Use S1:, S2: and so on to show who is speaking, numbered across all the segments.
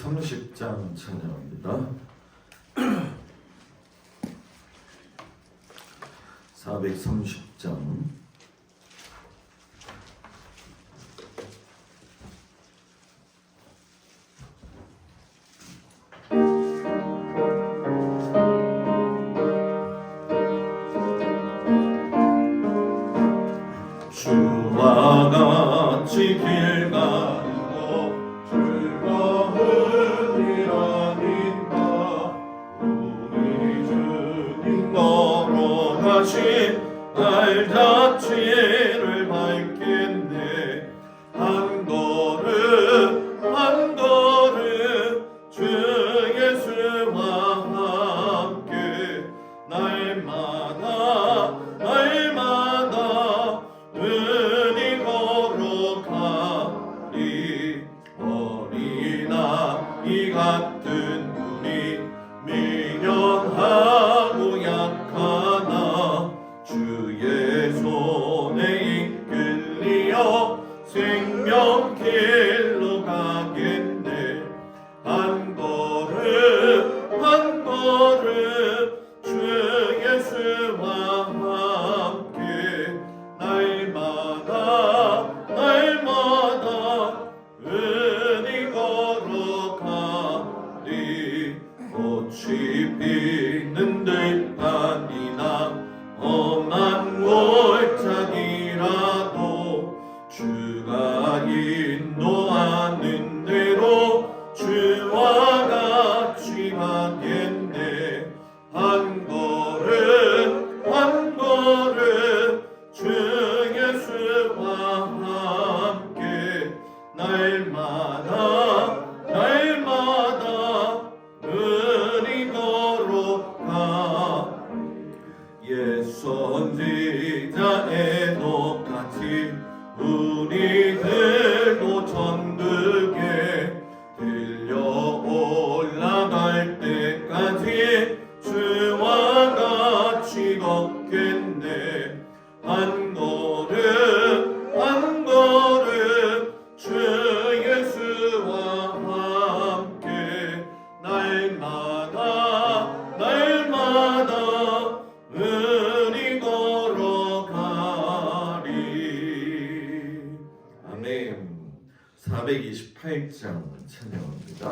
S1: 430장 찬양합니다. 430장. 주와 같이 길 가는 즐거운 일 아닌가. 우리 주님 걸어가신 날 자체를 밝겠네. 한 걸음 한 걸음 주 예수와 함께 날마다 은히 걸어가리. 어린아이 같은 우리 미련하고 약하나 주의 손에 이끌리어 생명길로 가겠네. 한 걸음 한 걸음 주 예수와 함께 날마다 은히 걸어가리. 꽃이 피는 들판이나 험한 골짜기라도 주가 인도하는 대로 주와 같이 가겠네. 한 걸음 한 걸음 주 예수와 함께 날마다 은히 걸어가. 옛 선지자의 똑같이 우리들도 천국에 들려 올라갈 때까지 주와 같이 걷겠네. 한 걸음 한 걸음 주 예수와 함께 날마다 은히 걸어가리. 아멘. 428장 찬양합니다.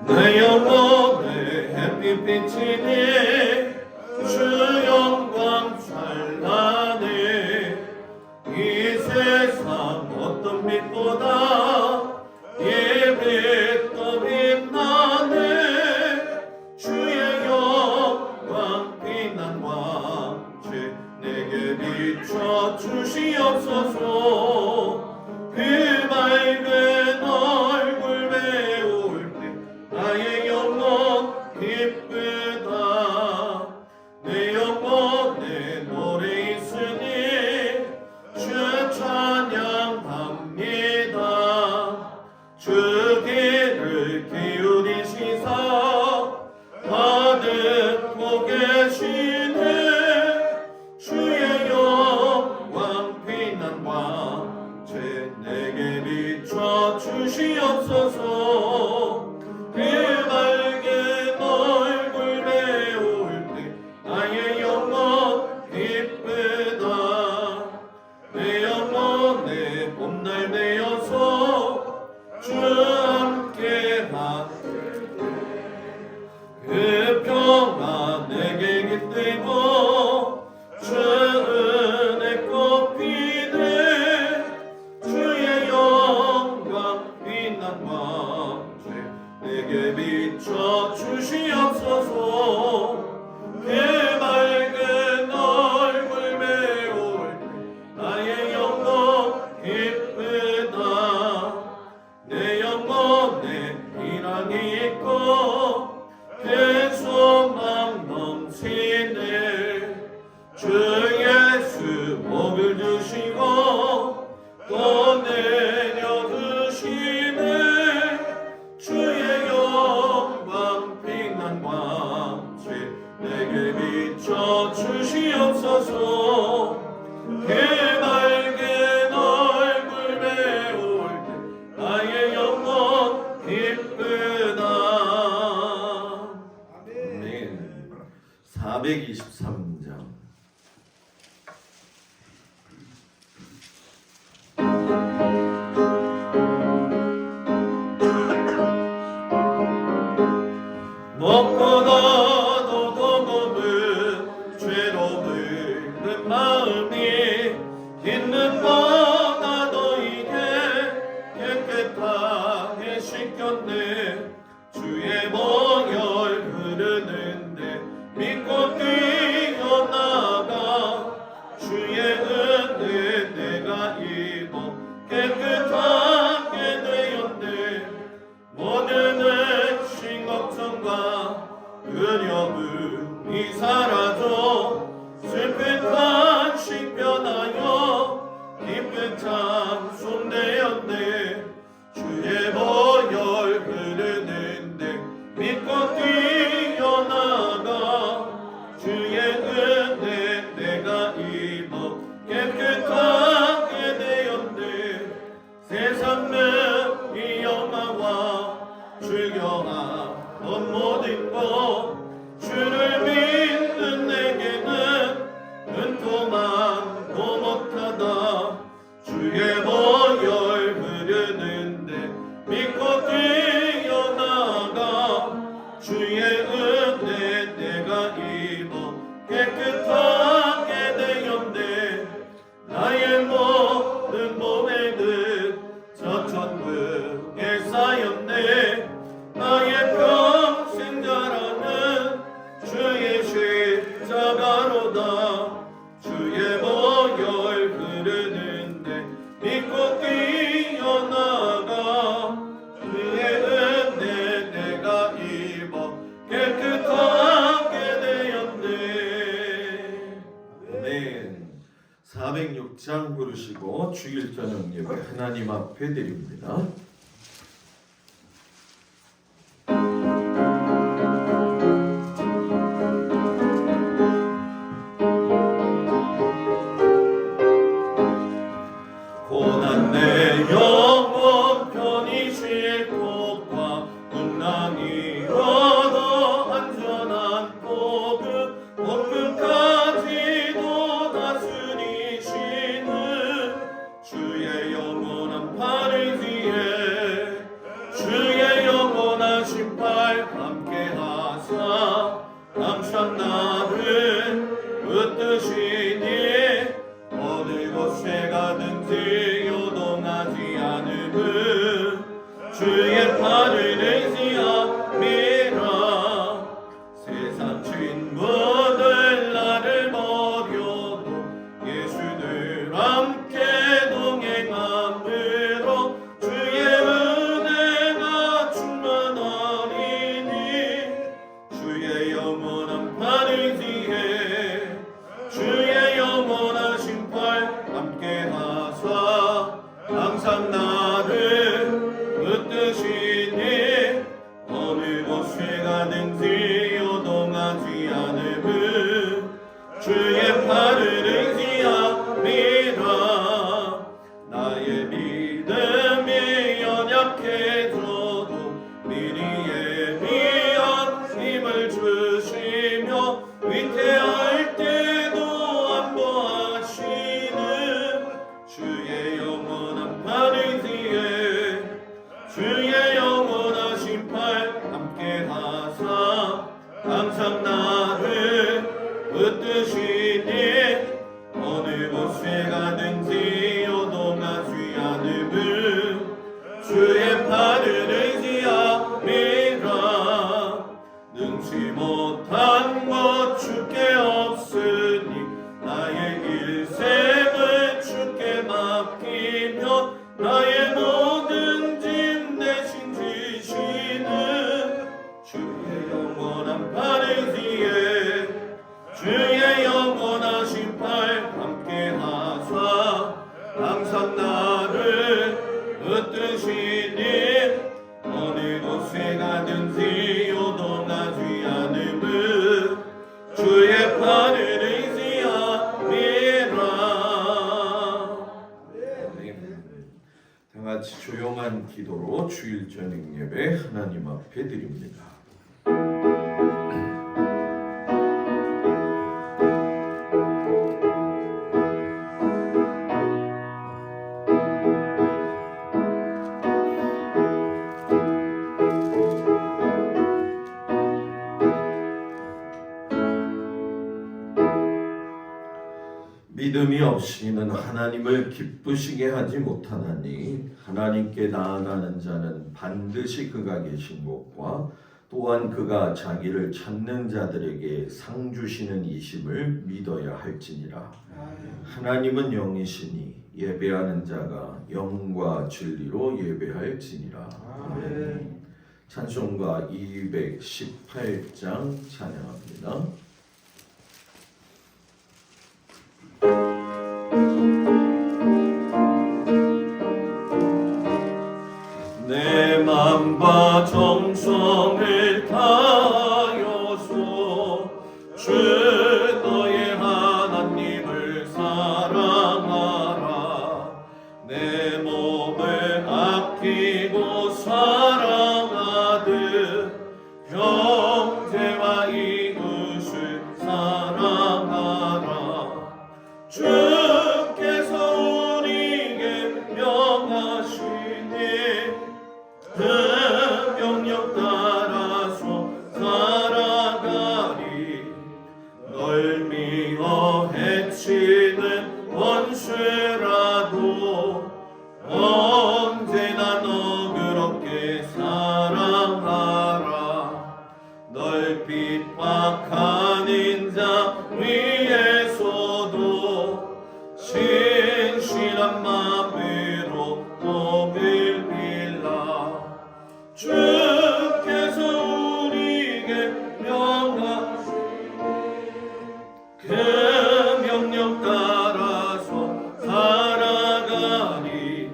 S1: 내 영혼에 햇빛 비치네. 주 영광 찬란해. 이 세상 어떤 빛보다 예배 더 빛나네. 주의 영광 빛난 왕채 내게 비춰 주시옵소서. 그 맑은 얼굴 배울 때 나의 영혼 기쁘다. 내 영혼에 노래 있으니 주 찬양합니다. 주 귀를 기울이시사 다 듣고 계시네. 주의 영광 빛난 왕채 내게 비춰 주시옵소서. 그 맑은 얼굴 배울 때 나의 영혼 기쁘다. 내 영혼의 봄날 되어서 주 함께 그 평화 내게 깃들고 주 은혜 꽃피네. 주의 영광 빛난 왕채 내게 비춰 주시옵소서. 그 맑은 얼굴 배울 때 나의 영혼 기쁘다. 내 영혼에 희락이 있고 그 소망 넘치네. 주 예수 복을 주시고 또 내려주시네. 주의 영광 빛난 지켰네. 주의 보혈 흐르는데 믿고 뛰어나가. 주의 은혜 내가 입어 깨끗하게 되었네. 모든 의심 걱정과 두려움이 사라져 슬픈 간식 변하여 기쁜 찬송 되었네. 주의 보혈 흐르는데 믿고 뛰어나가. 주의 은혜 내가 입어 깨끗하게 되었네. 세상 능이 영화와 즐겨하던 모든 것 주를 믿는 내게는 은토만도 못하다. 주의 보혈 흐르는데 믿고 뛰어나가. 주의 은혜 내가 입어 깨끗하게 되었네. 나의 모든 보배는 저 천국에 쌓였네. 나의 평생 자랑은 주의 십자가로다. 주의 보혈 흐르는데 믿고 뛰어나가. 주의 은혜 내가 입어 깨끗하게 되었네. 아멘. 406장 부르시고 주일 저녁 예배 하나님 앞에 드립니다. 고난 내 영혼 편히 쉴 곳과 풍랑이 얻어 안전한 복음 끝까지도 다스리시는 주의 영원한 팔을 위해 주의 영원한 신발 함께 하사 항상 나를 붙드시니 어느 곳에 가든지 요동하지 않음은 주의 팔을 의지함이라. 세상 친구들 나를 버려도 예수들 함께 동행함으로 주의 은혜가 충만하리니. 주의 영원한 팔 의지해 주의 영원한 신발 함께 하사 항상 나를 붙드시니 어느 곳에 가든지 요동하지 않음은 주의 팔을 의지함이라. 나의 믿음이 연약해져도 미리 예비한 힘을 주시며 위태할 때도 안보하시는 주의 영원한 팔 의지해 주의 영원한 신발 함께 하사 항상 나를 붙드시니 어느 곳에 가든지 요동하지 않음은 주의 팔을 의지함이라. 능치 못한 것 주께 없으니 나의 일생을 주께 맡기며 나의 모든 짐 대신 지시는 주의 영원한 팔 의지해 주의 영원한 신발 함께 하사 항상 나를 붙드시니 어느 곳에 가든지 요동하지 않음은 주의 팔을 의지함이라. 다 같이 조용한 기도로 주일 저녁 예배 하나님 앞에 드립니다. 믿음이 없이는 하나님을 기쁘시게 하지 못하나니 하나님께 나아가는 자는 반드시 그가 계신 곳과 또한 그가 자기를 찾는 자들에게 상 주시는 이심을 믿어야 할지니라. 하나님은 영이시니 예배하는 자가 영과 진리로 예배할지니라. 아멘. 찬송가 218장 찬양합니다. 내 맘과 정성을 다하여서 주 너의 하나님을 사랑하라. 내 몸을 아끼고 사랑하듯 형제와 이웃을 사랑하라. 주께서 우리에게 명하시니 그 명령 따라서 살아가리. 널 미워 해치는 원수라도 언제나 너그럽게 사랑하라. 널 핍박하는 자 위에서도 신실한 마음으로 복을 빌라. 주께서 우리에게 명하신 그 명령 따라서 살아가리.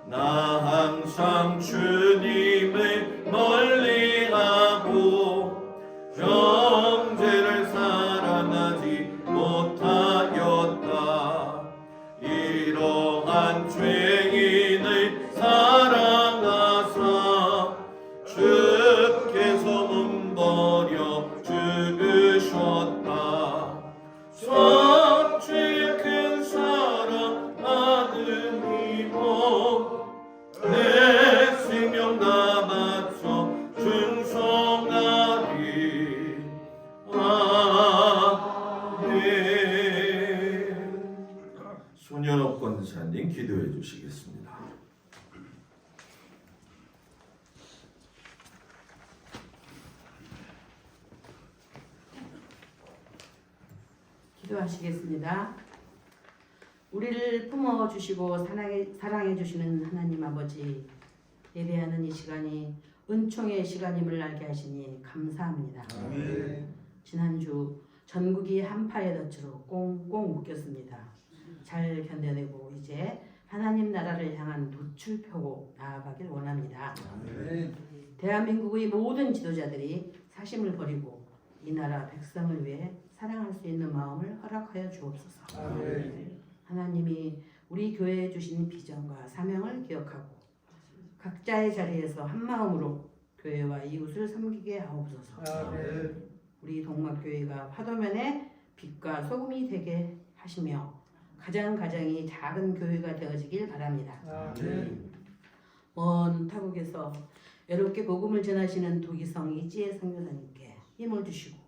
S1: 나 항상 주님을 멀리하고 형제를 사랑하지 못하였다. 이러한 죄인을 사랑하사 주께서 문버려 죽으셨다. 성취의 큰 사랑 받으리고 내 생명 다 바쳐 충성하리. 아멘. 손연옥 권사님 기도해 주시겠습니다.
S2: 기도하시겠습니다. 우리를 품어주시고 사랑해 주시는 하나님 아버지, 예배하는 이 시간이 은총의 시간임을 알게 하시니 감사합니다.
S1: 아멘.
S2: 지난주 전국이 한파의 덫으로 꽁꽁 묶였습니다. 잘 견뎌내고 이제 하나님 나라를 향한 돛을 펴고 나아가길 원합니다.
S1: 아멘.
S2: 대한민국의 모든 지도자들이 사심을 버리고 이 나라 백성을 위해 사랑할 수 있는 마음을 허락하여 주옵소서.
S1: 아멘.
S2: 하나님이 우리 교회에 주신 비전과 사명을 기억하고 각자의 자리에서 한 마음으로 교회와 이웃을 섬기게 하옵소서.
S1: 아멘.
S2: 우리 동막교회가 화도면에 빛과 소금이 되게 하시며 가장이 작은 교회가 되어지길 바랍니다.
S1: 아멘.
S2: 먼 타국에서 외롭게 복음을 전하시는 도기성 이지혜 선교사님께 힘을 주시고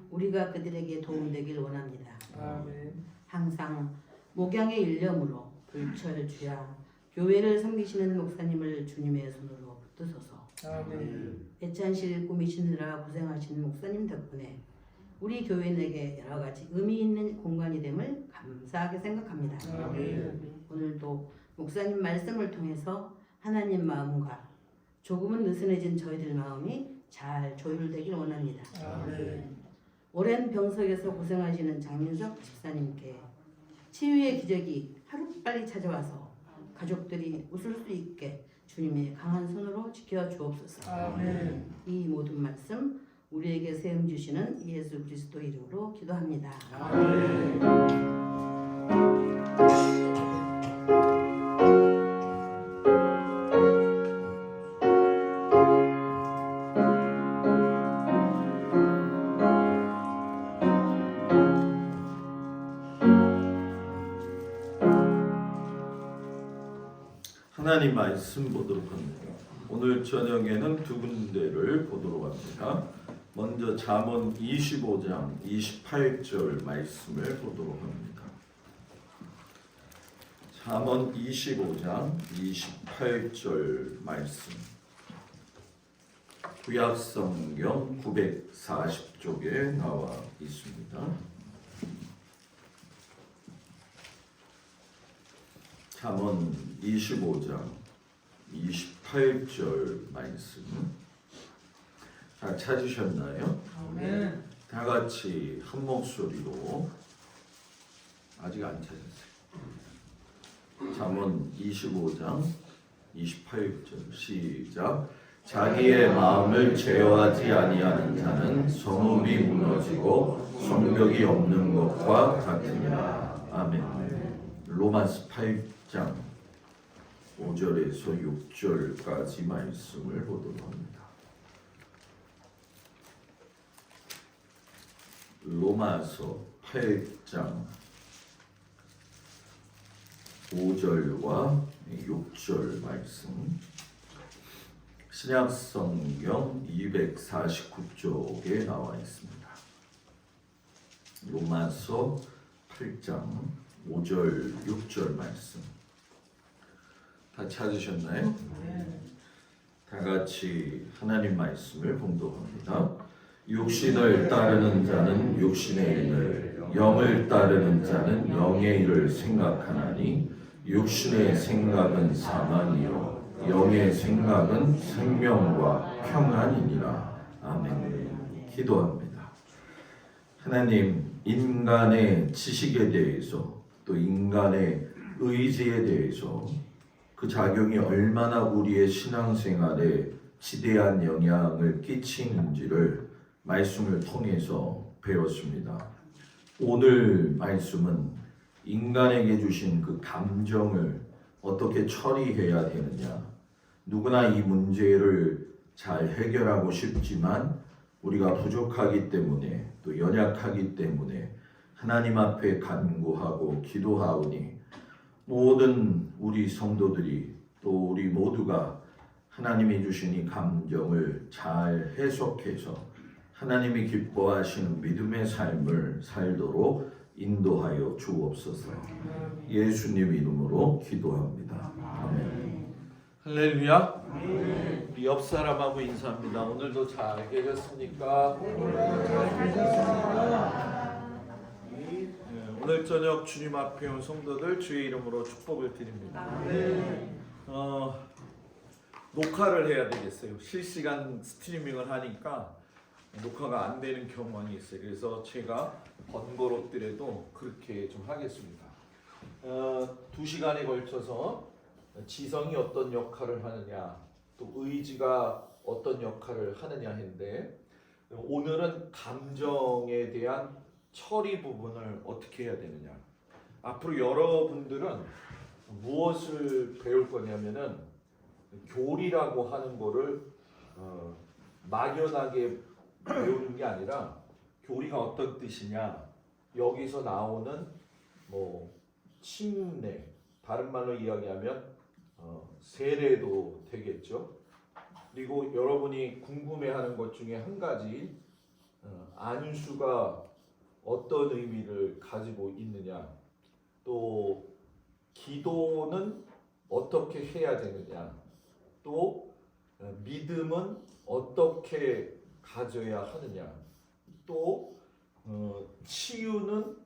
S2: 우리가 그들에게 도움되길 원합니다.
S1: 아멘.
S2: 항상 목양의 일념으로 불철주야 교회를 섬기시는 목사님을 주님의 손으로 붙드소서.
S1: 아멘.
S2: 애찬실 꾸미시느라 고생하신 목사님 덕분에 우리 교인에게 여러 가지 의미 있는 공간이 됨을 감사하게 생각합니다.
S1: 아멘.
S2: 오늘도 목사님 말씀을 통해서 하나님 마음과 조금은 느슨해진 저희들 마음이 잘 조율되길 원합니다.
S1: 아멘.
S2: 오랜 병석에서 고생하시는 장민석 집사님께 치유의 기적이 하루빨리 찾아와서 가족들이 웃을 수 있게 주님의 강한 손으로 지켜 주옵소서.
S1: 아멘.
S2: 이 모든 말씀 우리에게 세움 주시는 예수 그리스도 이름으로 기도합니다.
S1: 아멘. 하나님 말씀 보도록 합니다. 오늘 저녁에는 두 군데를 보도록 합니다. 먼저 잠언 25장 28절 말씀을 보도록 합니다. 잠언 25장 28절 말씀. 구약성경 940쪽에 나와 있습니다. 잠언 25장 28절 말씀. 다 찾으셨나요?
S2: 네.
S1: 다 같이 한 목소리로. 아직 안 찾았어요. 잠언 25장 28절 시작. 자기의 마음을 제어하지 아니하는 자는 성읍이 무너지고 성벽이 없는 것과 같으니라. 아멘. 로마서 8장 5절에서 6절까지 말씀을 보도록 합니다. 로마서 8장 5절과 6절 말씀. 신약성경 249쪽에 나와 있습니다. 로마서 8장 5절 6절 말씀. 다 찾으셨나요? 다 같이 하나님 말씀을 봉독합니다. 육신을 따르는 자는 육신의 일을, 영을 따르는 자는 영의 일을 생각하나니 육신의 생각은 사망이요 영의 생각은 생명과 평안이니라. 아멘. 기도합니다. 하나님, 인간의 지식에 대해서 또 인간의 의지에 대해서 그 작용이 얼마나 우리의 신앙생활에 지대한 영향을 끼치는지를 말씀을 통해서 배웠습니다. 오늘 말씀은 인간에게 주신 그 감정을 어떻게 처리해야 되느냐. 누구나 이 문제를 잘 해결하고 싶지만 우리가 부족하기 때문에 또 연약하기 때문에 하나님 앞에 간구하고 기도하오니 모든 우리 성도들이 또 우리 모두가 하나님이 주신 이 감정을 잘 해석해서 하나님이 기뻐하시는 믿음의 삶을 살도록 인도하여 주옵소서. 예수님 이름으로 기도합니다. 아멘. 할렐루야. 우리 옆 사람하고 인사합니다. 오늘도 잘 계셨습니까? 오늘 저녁 주님 앞에 온 성도들 주의 이름으로 축복을 드립니다. 녹화를 해야 되겠어요. 실시간 스트리밍을 하니까 녹화가 안 되는 경향이 있어요. 그래서 제가 번거롭더라도 그렇게 좀 하겠습니다. 2시간에 걸쳐서 지성이 어떤 역할을 하느냐, 또 의지가 어떤 역할을 하느냐 했는데, 오늘은 감정에 대한 처리 부분을 어떻게 해야 되느냐. 앞으로 여러분들은 무엇을 배울 거냐면은 교리라고 하는 거를 막연하게 배우는 게 아니라 교리가 어떤 뜻이냐, 여기서 나오는 침례, 다른 말로 이야기하면 세례도 되겠죠. 그리고 여러분이 궁금해하는 것 중에 한 가지, 안수가 어떤 의미를 가지고 있느냐, 또 기도는 어떻게 해야 되느냐, 또 믿음은 어떻게 가져야 하느냐, 또 치유는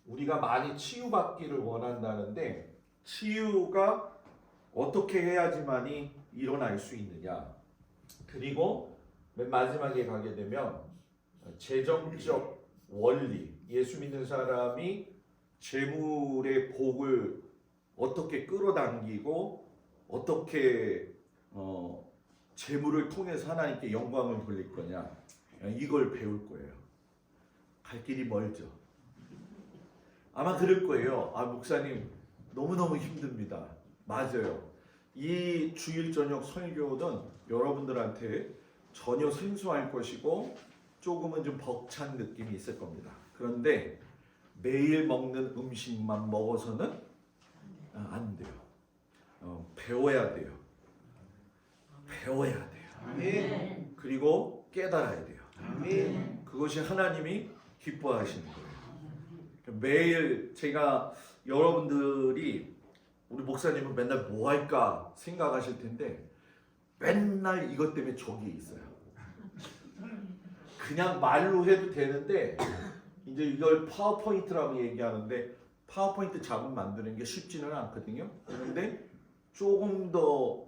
S1: 우리가 많이 치유받기를 원한다는데 치유가 어떻게 해야지만이 일어날 수 있느냐, 그리고 맨 마지막에 가게 되면 재정적 원리, 예수 믿는 사람이 재물의 복을 어떻게 끌어당기고 어떻게 재물을 통해서 하나님께 영광을 돌릴 거냐, 이걸 배울 거예요. 갈 길이 멀죠. 아마 그럴 거예요. 목사님 너무너무 힘듭니다. 맞아요. 이 주일 저녁 설교는 여러분들한테 전혀 생소할 것이고 조금은 좀 벅찬 느낌이 있을 겁니다. 그런데 매일 먹는 음식만 먹어서는 안 돼요. 배워야 돼요. 배워야 돼요.
S2: 아멘.
S1: 그리고 깨달아야 돼요.
S2: 아멘.
S1: 그것이 하나님이 기뻐하시는 거예요. 매일 제가
S3: 여러분들이 우리 목사님은 맨날 뭐 할까 생각하실 텐데 맨날 이것 때문에 저기 있어요. 그냥 말로 해도 되는데 이제 이걸 파워포인트라고 얘기하는데 파워포인트 자금 만드는 게 쉽지는 않거든요. 그런데 조금 더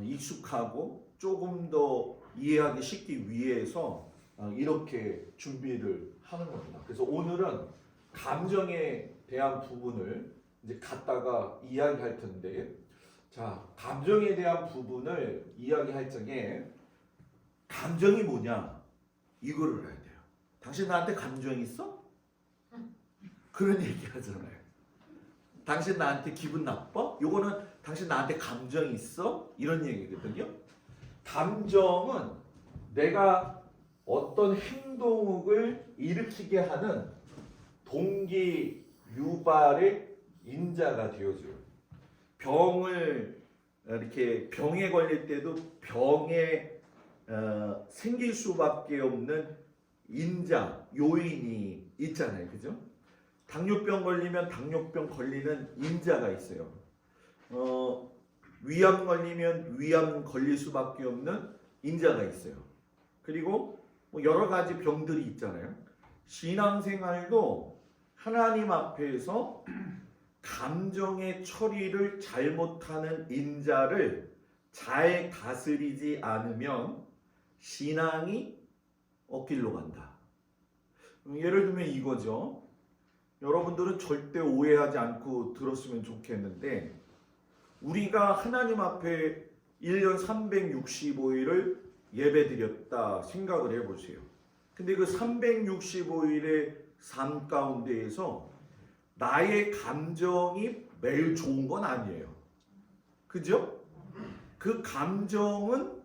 S3: 익숙하고 조금 더 이해하기 쉽기 위해서 이렇게 준비를 하는 겁니다. 그래서 오늘은 감정에 대한 부분을 이제 갖다가 이야기할 텐데, 자, 감정에 대한 부분을 이야기할 적에 감정이 뭐냐 이거를 알아야 돼요. 당신 나한테 감정 있어? 그런 얘기 하잖아요. 당신 나한테 기분 나빠? 요거는 당신 나한테 감정 있어? 이런 얘기거든요. 감정은 내가 어떤 행동을 일으키게 하는 동기 유발의 인자가 되어줘요. 병을 이렇게 병에 걸릴 때도 병에 생길 수밖에 없는 인자 요인이 있잖아요, 그죠? 당뇨병 걸리면 당뇨병 걸리는 인자가 있어요. 위암 걸리면 위암 걸릴 수밖에 없는 인자가 있어요. 그리고 뭐 여러 가지 병들이 있잖아요. 신앙생활도 하나님 앞에서 감정의 처리를 잘못하는 인자를 잘 다스리지 않으면 신앙이 엇길로 간다. 예를 들면 이거죠. 여러분들은 절대 오해하지 않고 들었으면 좋겠는데 우리가 하나님 앞에 1년 365일을 예배드렸다 생각을 해보세요. 근데 그 365일의 삶 가운데에서 나의 감정이 매일 좋은 건 아니에요. 그죠? 그 감정은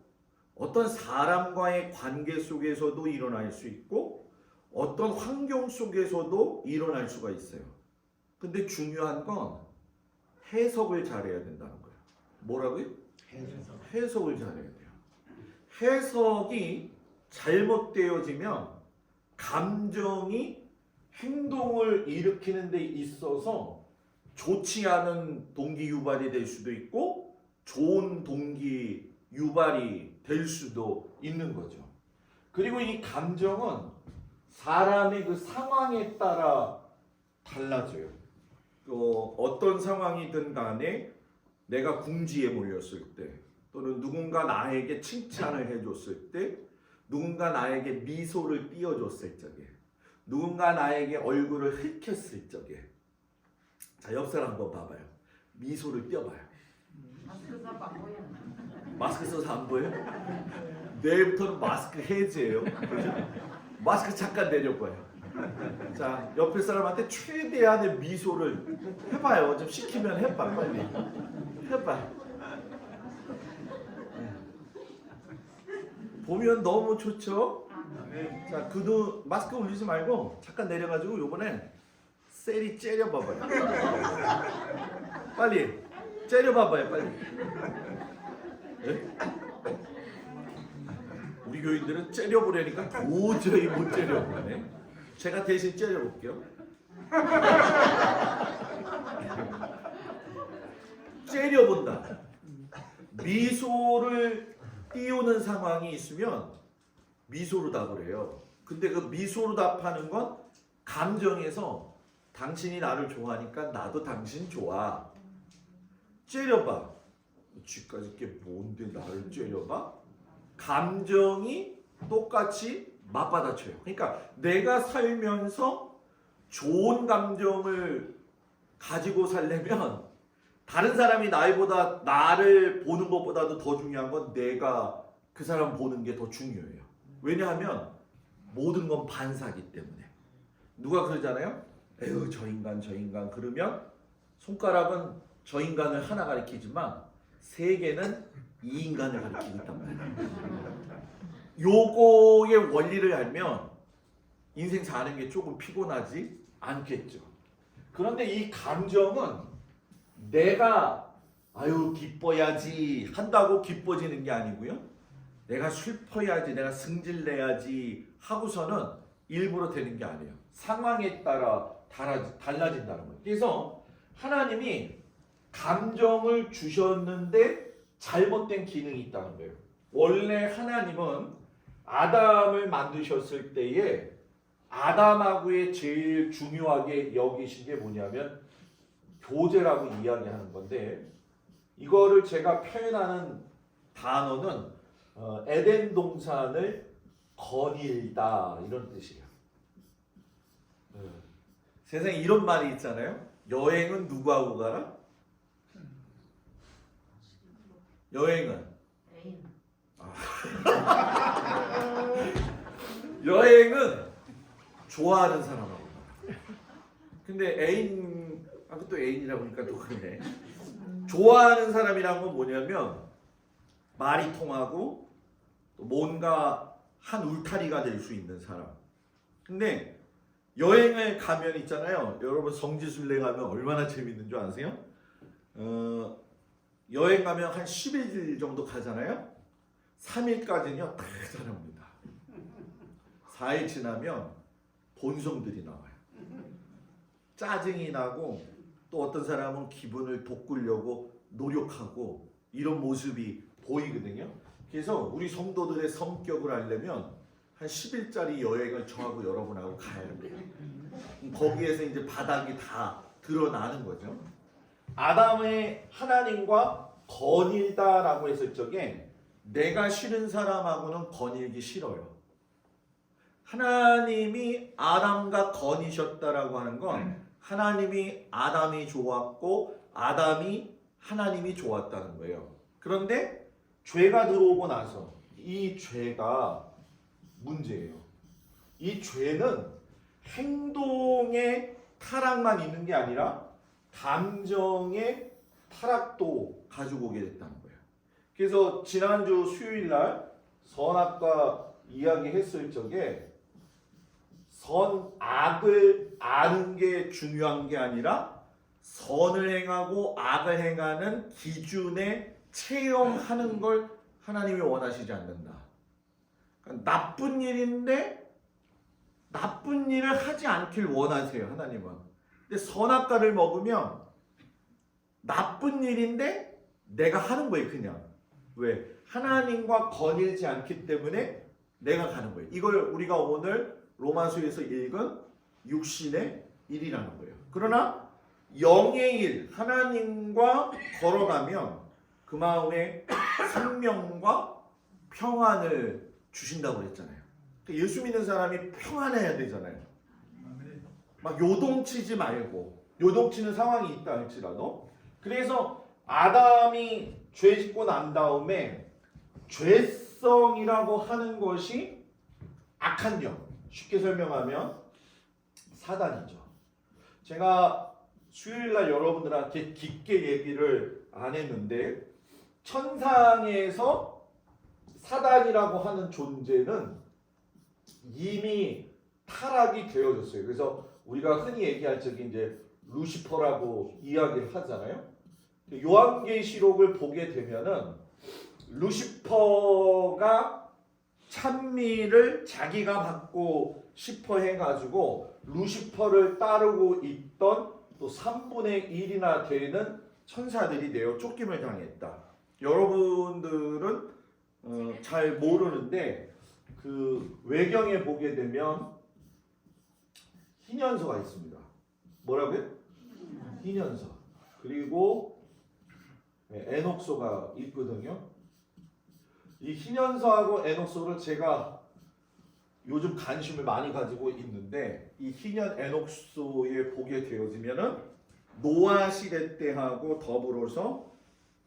S3: 어떤 사람과의 관계 속에서도 일어날 수 있고 어떤 환경 속에서도 일어날 수가 있어요. 근데 중요한 건 해석을 잘해야 된다는 거예요. 뭐라고요? 해석을 잘해야 돼요. 해석이 잘못되어지면 감정이 행동을 일으키는 데 있어서 좋지 않은 동기 유발이 될 수도 있고 좋은 동기 유발이 될 수도 있는 거죠. 그리고 이 감정은 사람의 그 상황에 따라 달라져요. 어떤 상황이든 간에 내가 궁지에 몰렸을 때 또는 누군가 나에게 칭찬을 해줬을 때 누군가 나에게 미소를 띄워줬을 적에 누군가 나에게 얼굴을 흘켰을 적에 자, 옆 사람 한번 봐봐요. 미소를 띄워봐요. 마스크 써서 안 보여? 내일부터는 마스크 해제예요. 그렇죠? 마스크 잠깐 내려봐요. 자, 옆에 사람한테 최대한의 미소를 해봐요. 좀 시키면 해봐, 빨리. 해봐. 보면 너무 좋죠? 자, 마스크 올리지 말고 잠깐 내려가지고 요번에 셀이 째려봐봐요. 빨리 째려봐봐요, 빨리. 네? 우리 교인들은 째려보려니까 도저히 못 째려보네. 제가 대신 째려볼게요. 째려본다. 미소를 띄우는 상황이 있으면 미소로 답을 해요. 근데 그 미소로 답하는 건 감정에서 당신이 나를 좋아하니까 나도 당신 좋아. 째려봐. 쥐까지 게 뭔데 나를 째려봐? 감정이 똑같이 맞받아쳐요. 그러니까 내가 살면서 좋은 감정을 가지고 살려면 다른 사람이 나를 보는 것보다도 더 중요한 건 내가 그 사람 보는 게 더 중요해요. 왜냐하면 모든 건 반사기 때문에. 누가 그러잖아요. 에휴 저 인간 그러면 손가락은 저 인간을 하나 가리키지만 세 개는 이 인간을 가리키고 있단 말이에요. 요거의 원리를 알면 인생 사는 게 조금 피곤하지 않겠죠. 그런데 이 감정은 내가 아유 기뻐야지 한다고 기뻐지는 게 아니고요. 내가 슬퍼야지, 내가 승질내야지 하고서는 일부러 되는 게 아니에요. 상황에 따라 달라진다는 거예요. 그래서 하나님이 감정을 주셨는데 잘못된 기능이 있다는 거예요. 원래 하나님은 아담을 만드셨을 때에 아담하고의 제일 중요하게 여기신 게 뭐냐면 교제라고 이야기하는 건데, 이거를 제가 표현하는 단어는 에덴 동산을 거닐다 이런 뜻이에요. 세상에 이런 말이 있잖아요. 여행은 누구하고 가라? 여행은 여행은 좋아하는 사람하고 가라. 근데 애인, 또 애인이라고 하니까 또 그러네. 좋아하는 사람이란 건 뭐냐면 말이 통하고 또 뭔가 한 울타리가 될 수 있는 사람. 근데 여행을 가면 있잖아요. 여러분 성지순례 가면 얼마나 재밌는 줄 아세요? 여행 가면 한 10일 정도 가잖아요. 3일까지는요 다 사람입니다. 4일 지나면 본성들이 나와요. 짜증이 나고 또 어떤 사람은 기분을 돋구려고 노력하고 이런 모습이 보이거든요. 그래서 우리 성도들의 성격을 알려면 한 10일짜리 여행을 저하고 여러분하고 가야 돼요. 거기에서 이제 바닥이 다 드러나는 거죠. 아담의 하나님과 거닐다라고 했을 적에 내가 싫은 사람하고는 거닐기 싫어요. 하나님이 아담과 거니셨다라고 하는 건 하나님이 아담이 좋았고 아담이 하나님이 좋았다는 거예요. 그런데 죄가 들어오고 나서 이 죄가 문제예요. 이 죄는 행동의 타락만 있는 게 아니라 감정의 타락도 가지고 오게 됐다는 거예요. 그래서 지난주 수요일 날 선악과 이야기했을 적에 선악을 아는 게 중요한 게 아니라 선을 행하고 악을 행하는 기준에 체험하는 걸 하나님이 원하시지 않는다. 그러니까 나쁜 일인데 나쁜 일을 하지 않길 원하세요, 하나님은. 근데 선악과를 먹으면 나쁜 일인데 내가 하는 거예요, 그냥. 왜? 하나님과 거닐지 않기 때문에 내가 가는 거예요. 이걸 우리가 오늘 로마서에서 읽은 육신의 일이라는 거예요. 그러나 영의 일, 하나님과 걸어가면 그 마음에 생명과 평안을 주신다고 그랬잖아요. 예수 믿는 사람이 평안해야 되잖아요. 막 요동치지 말고, 요동치는 상황이 있다 할지라도. 그래서 아담이 죄 짓고 난 다음에 죄성이라고 하는 것이 악한 영, 쉽게 설명하면 사단이죠. 제가 수요일날 여러분들한테 깊게 얘기를 안 했는데 천상에서 사단이라고 하는 존재는 이미 타락이 되어졌어요. 그래서 우리가 흔히 얘기할 적에 이제 루시퍼라고 이야기를 하잖아요. 요한계시록을 보게 되면은 루시퍼가 찬미를 자기가 받고 싶어 해가지고 루시퍼를 따르고 있던 또 3분의 1이나 되는 천사들이 내어 쫓김을 당했다. 여러분들은 잘 모르는데 그 외경에 보게 되면 희년서가 있습니다. 뭐라고요? 희년서. 그리고 에녹서가 있거든요. 이 희년서하고 에녹서를 제가 요즘 관심을 많이 가지고 있는데 이 희년 에녹서에 보게 되어지면은 노아 시대 때하고 더불어서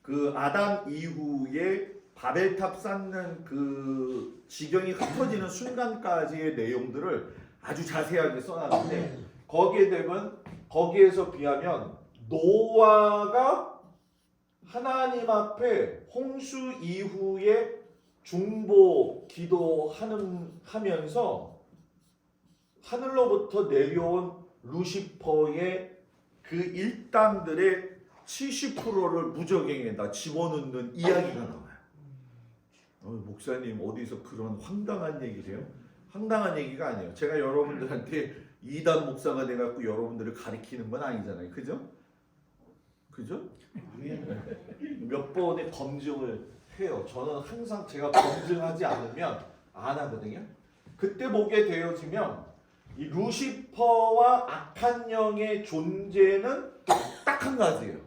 S3: 그 아담 이후에 바벨탑 쌓는 그 지경이 흩어지는 순간까지의 내용들을 아주 자세하게 써놨는데 거기에 되면 거기에서 비하면 노아가 하나님 앞에 홍수 이후에 중보 기도하면서 하늘로부터 내려온 루시퍼의 그 일당들의 70%를 무적행에다 집어넣는 이야기가 나와요. 목사님 어디서 그런 황당한 얘기세요? 황당한 얘기가 아니에요. 제가 여러분들한테 이단 목사가 돼갖고 여러분들을 가리키는 건 아니잖아요. 그죠? 그죠? 몇 번의 검증을 해요. 저는 항상 제가 검증하지 않으면 안 하거든요. 그때 보게 되어지면 이 루시퍼와 악한 영의 존재는 딱 한 가지예요.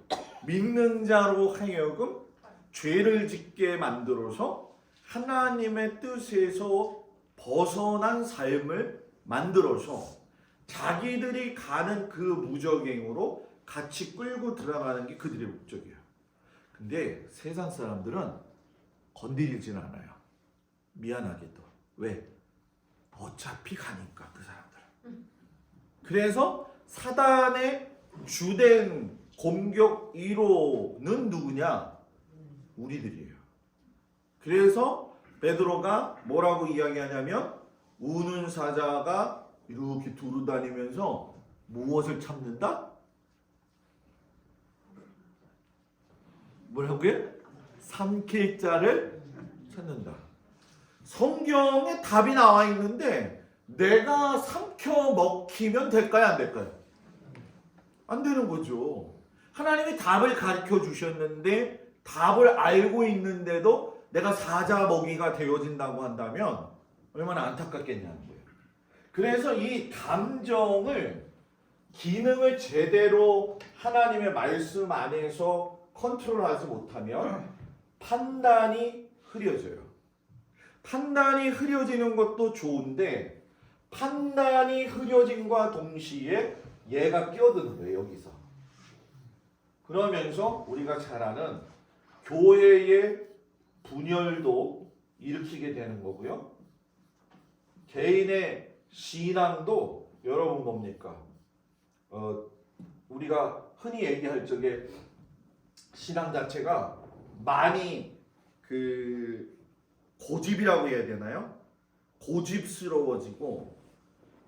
S3: 믿는 자로 하여금 죄를 짓게 만들어서 하나님의 뜻에서 벗어난 삶을 만들어서 자기들이 가는 그 무적행으로 같이 끌고 들어가는 게 그들의 목적이에요. 근데 세상 사람들은 건드리진 않아요. 미안하게도. 왜? 어차피 가니까 그 사람들. 그래서 사단의 주된 공격 1호는 누구냐? 우리들이에요. 그래서 베드로가 뭐라고 이야기하냐면 우는 사자가 이렇게 두루다니면서 무엇을 참는다? 뭐라고요? 삼킬 자를 찾는다. 성경에 답이 나와 있는데 내가 삼켜 먹히면 될까요? 안 될까요? 안 되는 거죠. 하나님이 답을 가르쳐 주셨는데 답을 알고 있는데도 내가 사자 먹이가 되어진다고 한다면 얼마나 안타깝겠냐는 거예요. 그래서 이 감정을 기능을 제대로 하나님의 말씀 안에서 컨트롤하지 못하면 판단이 흐려져요. 판단이 흐려지는 것도 좋은데 판단이 흐려짐과 동시에 얘가 끼어드는 거예요. 여기서. 그러면서 우리가 잘 아는 교회의 분열도 일으키게 되는 거고요. 개인의 신앙도 여러분 뭡니까? 우리가 흔히 얘기할 적에 신앙 자체가 많이 고집이라고 해야 되나요? 고집스러워지고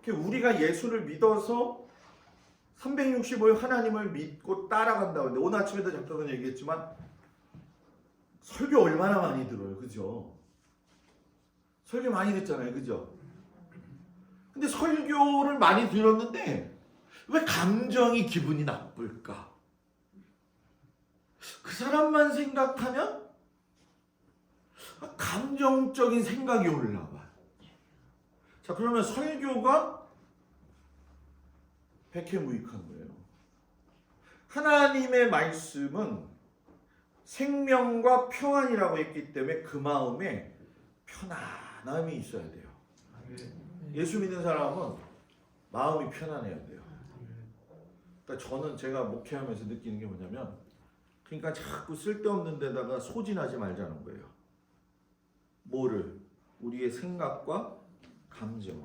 S3: 우리가 예수를 믿어서 365일 하나님을 믿고 따라간다고 하는데 오늘 아침에도 잠깐 얘기했지만 설교 얼마나 많이 들어요. 그죠? 설교 많이 듣잖아요. 그죠? 근데 설교를 많이 들었는데 왜 감정이 기분이 나쁠까? 그 사람만 생각하면 감정적인 생각이 올라와요. 자, 그러면 설교가 백해무익한 거예요. 하나님의 말씀은 생명과 평안이라고 했기 때문에 그 마음에 편안함이 있어야 돼요. 예수 믿는 사람은 마음이 편안해야 돼요. 그러니까 저는 제가 목회하면서 느끼는 게 뭐냐면 그러니까 자꾸 쓸데없는 데다가 소진하지 말자는 거예요. 뭐를? 우리의 생각과 감정을.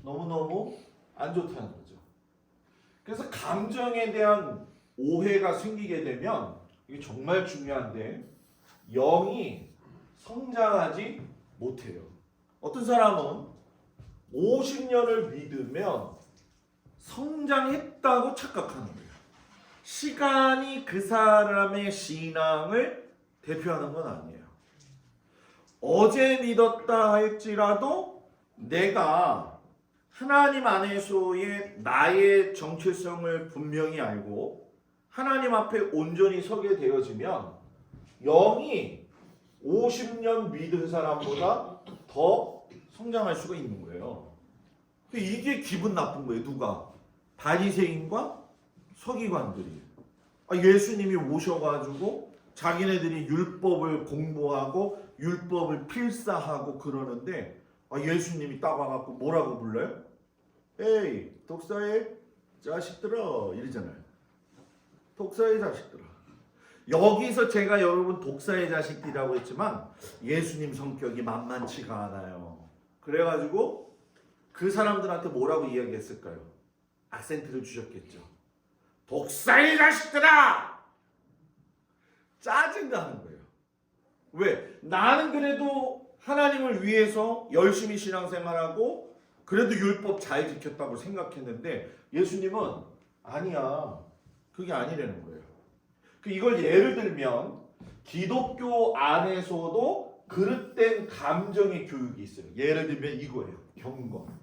S3: 너무너무 안 좋다는 거죠. 그래서 감정에 대한 오해가 생기게 되면 이게 정말 중요한데 영이 성장하지 못해요. 어떤 사람은 50년을 믿으면 성장했다고 착각하는 거예요. 시간이 그 사람의 신앙을 대표하는 건 아니에요. 어제 믿었다 할지라도 내가 하나님 안에서의 나의 정체성을 분명히 알고 하나님 앞에 온전히 서게 되어지면 영이 50년 믿은 사람보다 더 성장할 수가 있는 거예요. 이게 기분 나쁜 거예요. 누가? 바리새인과 서기관들이. 예수님이 오셔가지고 자기네들이 율법을 공부하고 율법을 필사하고 그러는데 예수님이 딱 와갖고 뭐라고 불러요? 에이 독사의 자식들아 이러잖아요. 독사의 자식들아. 여기서 제가 여러분 독사의 자식이라고 했지만 예수님 성격이 만만치가 않아요. 그래가지고 그 사람들한테 뭐라고 이야기했을까요? 악센트를 주셨겠죠. 독사의 자식들아! 짜증나는 거예요. 왜? 나는 그래도 하나님을 위해서 열심히 신앙생활하고 그래도 율법 잘 지켰다고 생각했는데 예수님은 아니야. 그게 아니라는 거예요. 이걸 예를 들면 기독교 안에서도 그릇된 감정의 교육이 있어요. 예를 들면 이거예요. 경건.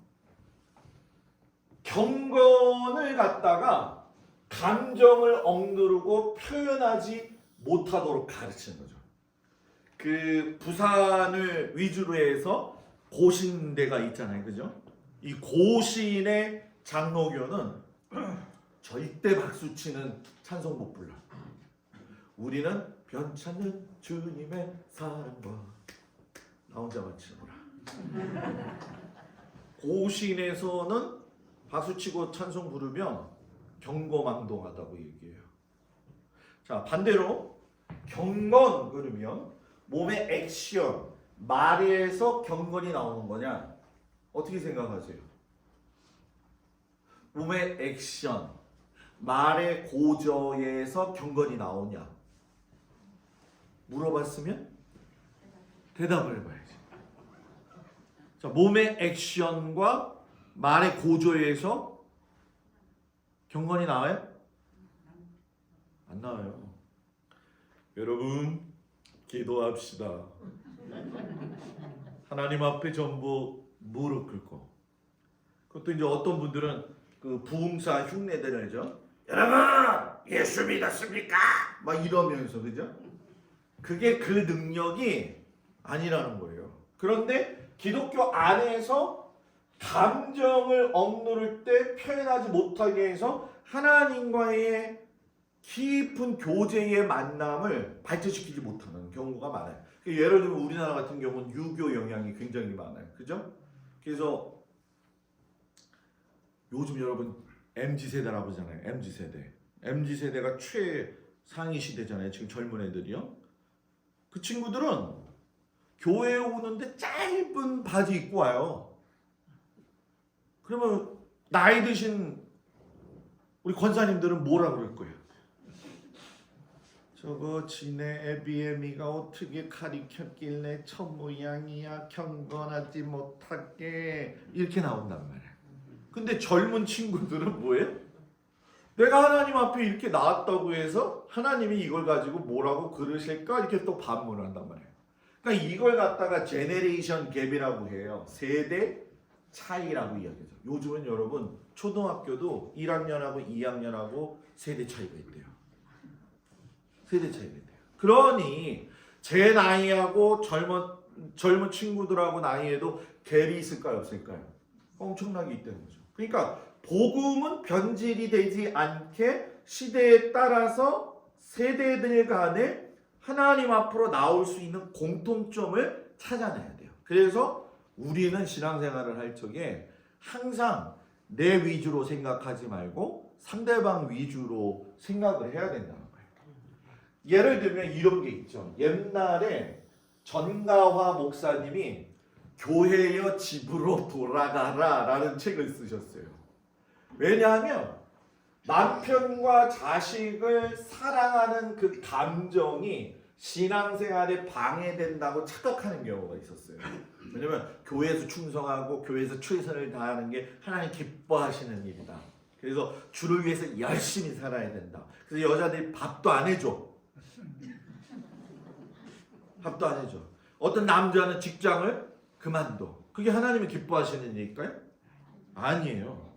S3: 경건을 갖다가 감정을 억누르고 표현하지 못하도록 가르치는 거죠. 그 부산을 위주로 해서 고신대가 있잖아요, 그죠? 이 고신의 장로교는 절대 박수 치는 찬송 못 불러. 우리는 변찮는 주님의 사랑과 나 혼자만 치는구나. 고신에서는 박수치고 찬송 부르면 경거망동하다고 얘기해요. 자, 반대로 경건 그러면 몸의 액션, 말에서 경건이 나오는 거냐? 어떻게 생각하세요? 몸의 액션, 말의 고저에서 경건이 나오냐? 물어봤으면 대답을 해봐야지. 자, 몸의 액션과 말의 고조에서 경건이 나와요? 안 나와요. 여러분 기도합시다. 하나님 앞에 전부 무릎 꿇고. 그것도 이제 어떤 분들은 그 부흥사 흉내대를 하죠. 여러분 예수 믿었습니까? 막 이러면서, 그죠? 그게 그 능력이 아니라는 거예요. 그런데 기독교 안에서 감정을 억누를 때 표현하지 못하게 해서 하나님과의 깊은 교제의 만남을 발전시키지 못하는 경우가 많아요. 예를 들면 우리나라 같은 경우는 유교 영향이 굉장히 많아요. 그죠? 그래서 요즘 여러분 MZ세대라고 하잖아요. MZ세대. MZ세대가 최상위 시대잖아요. 지금 젊은 애들이요. 그 친구들은 교회에 오는데 짧은 바지 입고 와요. 그러면 나이 드신 우리 권사님들은 뭐라 그럴 거예요? 저거 지네 애비애미가 어떻게 가리켰길래 저 모양이야, 경건하지 못하게, 이렇게 나온단 말이야. 근데 젊은 친구들은 뭐예요? 내가 하나님 앞에 이렇게 나왔다고 해서 하나님이 이걸 가지고 뭐라고 그러실까? 이렇게 또 반문을 한단 말이에요. 그러니까 이걸 갖다가 제네레이션 갭이라고 해요. 세대 차이라고 이야기하죠. 요즘은 여러분 초등학교도 1학년하고 2학년하고 세대 차이가 있대요. 세대 차이가 있대요. 그러니 제 나이하고 젊은 친구들하고 나이에도 갭이 있을까요? 없을까요? 엄청나게 있다는 거죠. 그러니까 복음은 변질이 되지 않게 시대에 따라서 세대들 간에 하나님 앞으로 나올 수 있는 공통점을 찾아내야 돼요. 그래서 우리는 신앙생활을 할 적에 항상 내 위주로 생각하지 말고 상대방 위주로 생각을 해야 된다는 거예요. 예를 들면 이런 게 있죠. 옛날에 전가화 목사님이 교회여 집으로 돌아가라 라는 책을 쓰셨어요. 왜냐하면 남편과 자식을 사랑하는 그 감정이 신앙생활에 방해된다고 착각하는 경우가 있었어요. 왜냐면 교회에서 충성하고 교회에서 최선을 다하는 게 하나님 기뻐하시는 일이다. 그래서 주를 위해서 열심히 살아야 된다. 그래서 여자들이 밥도 안 해줘. 밥도 안 해줘. 어떤 남자는 직장을 그만둬. 그게 하나님이 기뻐하시는 일일까요? 아니에요.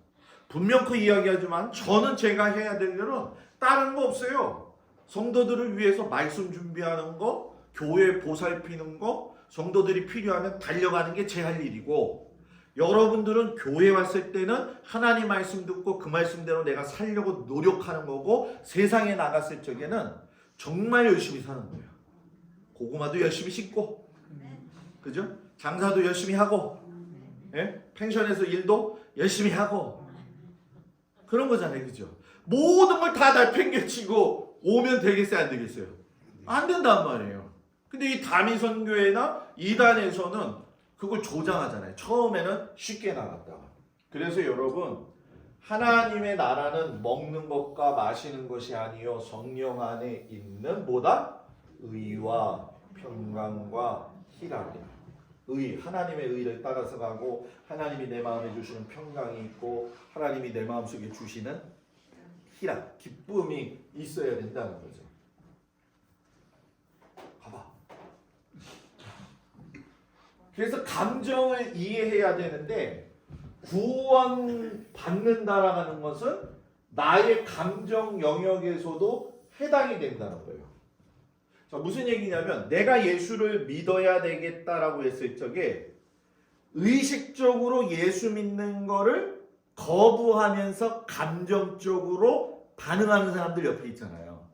S3: 분명히 이야기하지만 저는 제가 해야 될 일은 다른 거 없어요. 성도들을 위해서 말씀 준비하는 거, 교회 보살피는 거, 성도들이 필요하면 달려가는 게 제 할 일이고, 여러분들은 교회 왔을 때는 하나님 말씀 듣고 그 말씀대로 내가 살려고 노력하는 거고, 세상에 나갔을 적에는 정말 열심히 사는 거예요. 고구마도 열심히 심고, 그죠? 장사도 열심히 하고, 예? 펜션에서 일도 열심히 하고, 그런 거잖아요, 그죠? 모든 걸 다 날팽개치고 오면 되겠어요, 안 되겠어요? 안 된단 말이에요. 근데 이 다미선교회나 이단에서는 그걸 조장하잖아요. 처음에는 쉽게 나갔다가. 그래서 여러분, 하나님의 나라는 먹는 것과 마시는 것이 아니요 성령 안에 있는 뭐다? 의와 평강과 희락이다. 의, 하나님의 의를 따라서 가고 하나님이 내 마음에 주시는 평강이 있고 하나님이 내 마음속에 주시는 희락, 기쁨이 있어야 된다는 거죠. 봐봐. 그래서 감정을 이해해야 되는데 구원 받는다라는 것은 나의 감정 영역에서도 해당이 된다는 거예요. 자, 무슨 얘기냐면 내가 예수를 믿어야 되겠다라고 했을 적에 의식적으로 예수 믿는 거를 거부하면서 감정적으로 반응하는 사람들 옆에 있잖아요.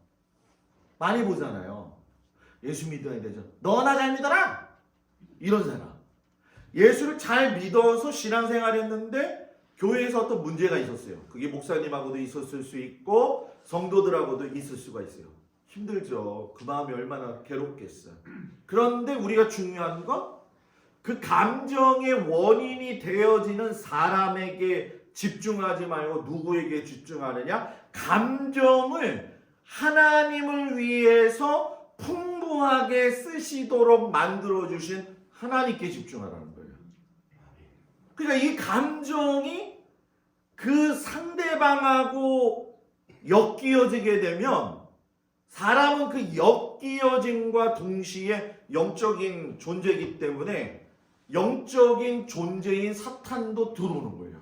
S3: 많이 보잖아요. 예수 믿어야 되죠. 너나 잘 믿어라! 이런 사람. 예수를 잘 믿어서 신앙생활 했는데 교회에서 어떤 문제가 있었어요. 그게 목사님하고도 있었을 수 있고 성도들하고도 있을 수가 있어요. 힘들죠. 그 마음이 얼마나 괴롭겠어요. 그런데 우리가 중요한 건 그 감정의 원인이 되어지는 사람에게 집중하지 말고 누구에게 집중하느냐? 감정을 하나님을 위해서 풍부하게 쓰시도록 만들어주신 하나님께 집중하라는 거예요. 그러니까 이 감정이 그 상대방하고 엮이어지게 되면 사람은 그 엮이어짐과 동시에 영적인 존재이기 때문에 영적인 존재인 사탄도 들어오는 거예요.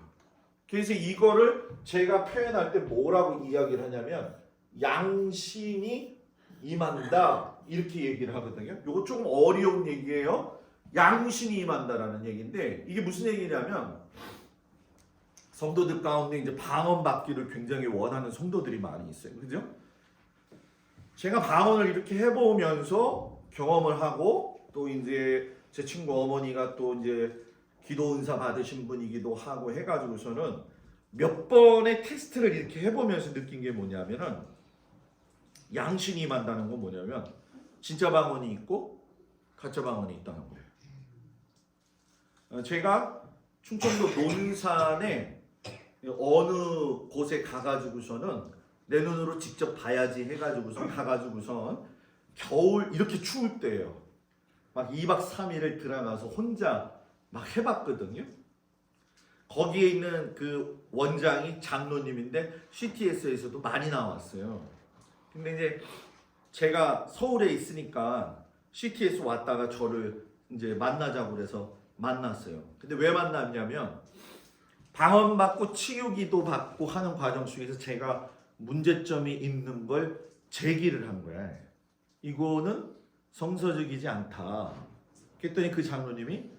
S3: 그래서 이거를 제가 표현할 때 뭐라고 이야기를 하냐면 양신이 임한다 이렇게 얘기를 하거든요. 이거 조금 어려운 얘기예요. 양신이 임한다라는 얘기인데 이게 무슨 얘기냐면 성도들 가운데 이제 방언 받기를 굉장히 원하는 성도들이 많이 있어요. 그죠? 제가 방언을 이렇게 해보면서 경험을 하고 또 이제 제 친구 어머니가 또 이제 기도 은사 받으신 분이기도 하고 해가지고서는 몇 번의 테스트를 이렇게 해보면서 느낀 게 뭐냐면은 양신이 임한다는 건 뭐냐면 진짜 방언이 있고 가짜 방언이 있다는 거예요. 제가 충청도 논산에 어느 곳에 가가지고서는 내 눈으로 직접 봐야지 해가지고선 가가지고선 겨울 이렇게 추울 때예요. 막 2박 3일을 들어가서 혼자 막 해봤거든요. 거기에 있는 그 원장이 장로님인데 CTS에서도 많이 나왔어요. 근데 이제 제가 서울에 있으니까 CTS 왔다가 저를 이제 만나자고 그래서 만났어요. 근데 왜 만났냐면 방언 받고 치유기도 받고 하는 과정 속에서 제가 문제점이 있는 걸 제기를 한 거야. 이거는 성서적이지 않다. 그랬더니 그 장로님이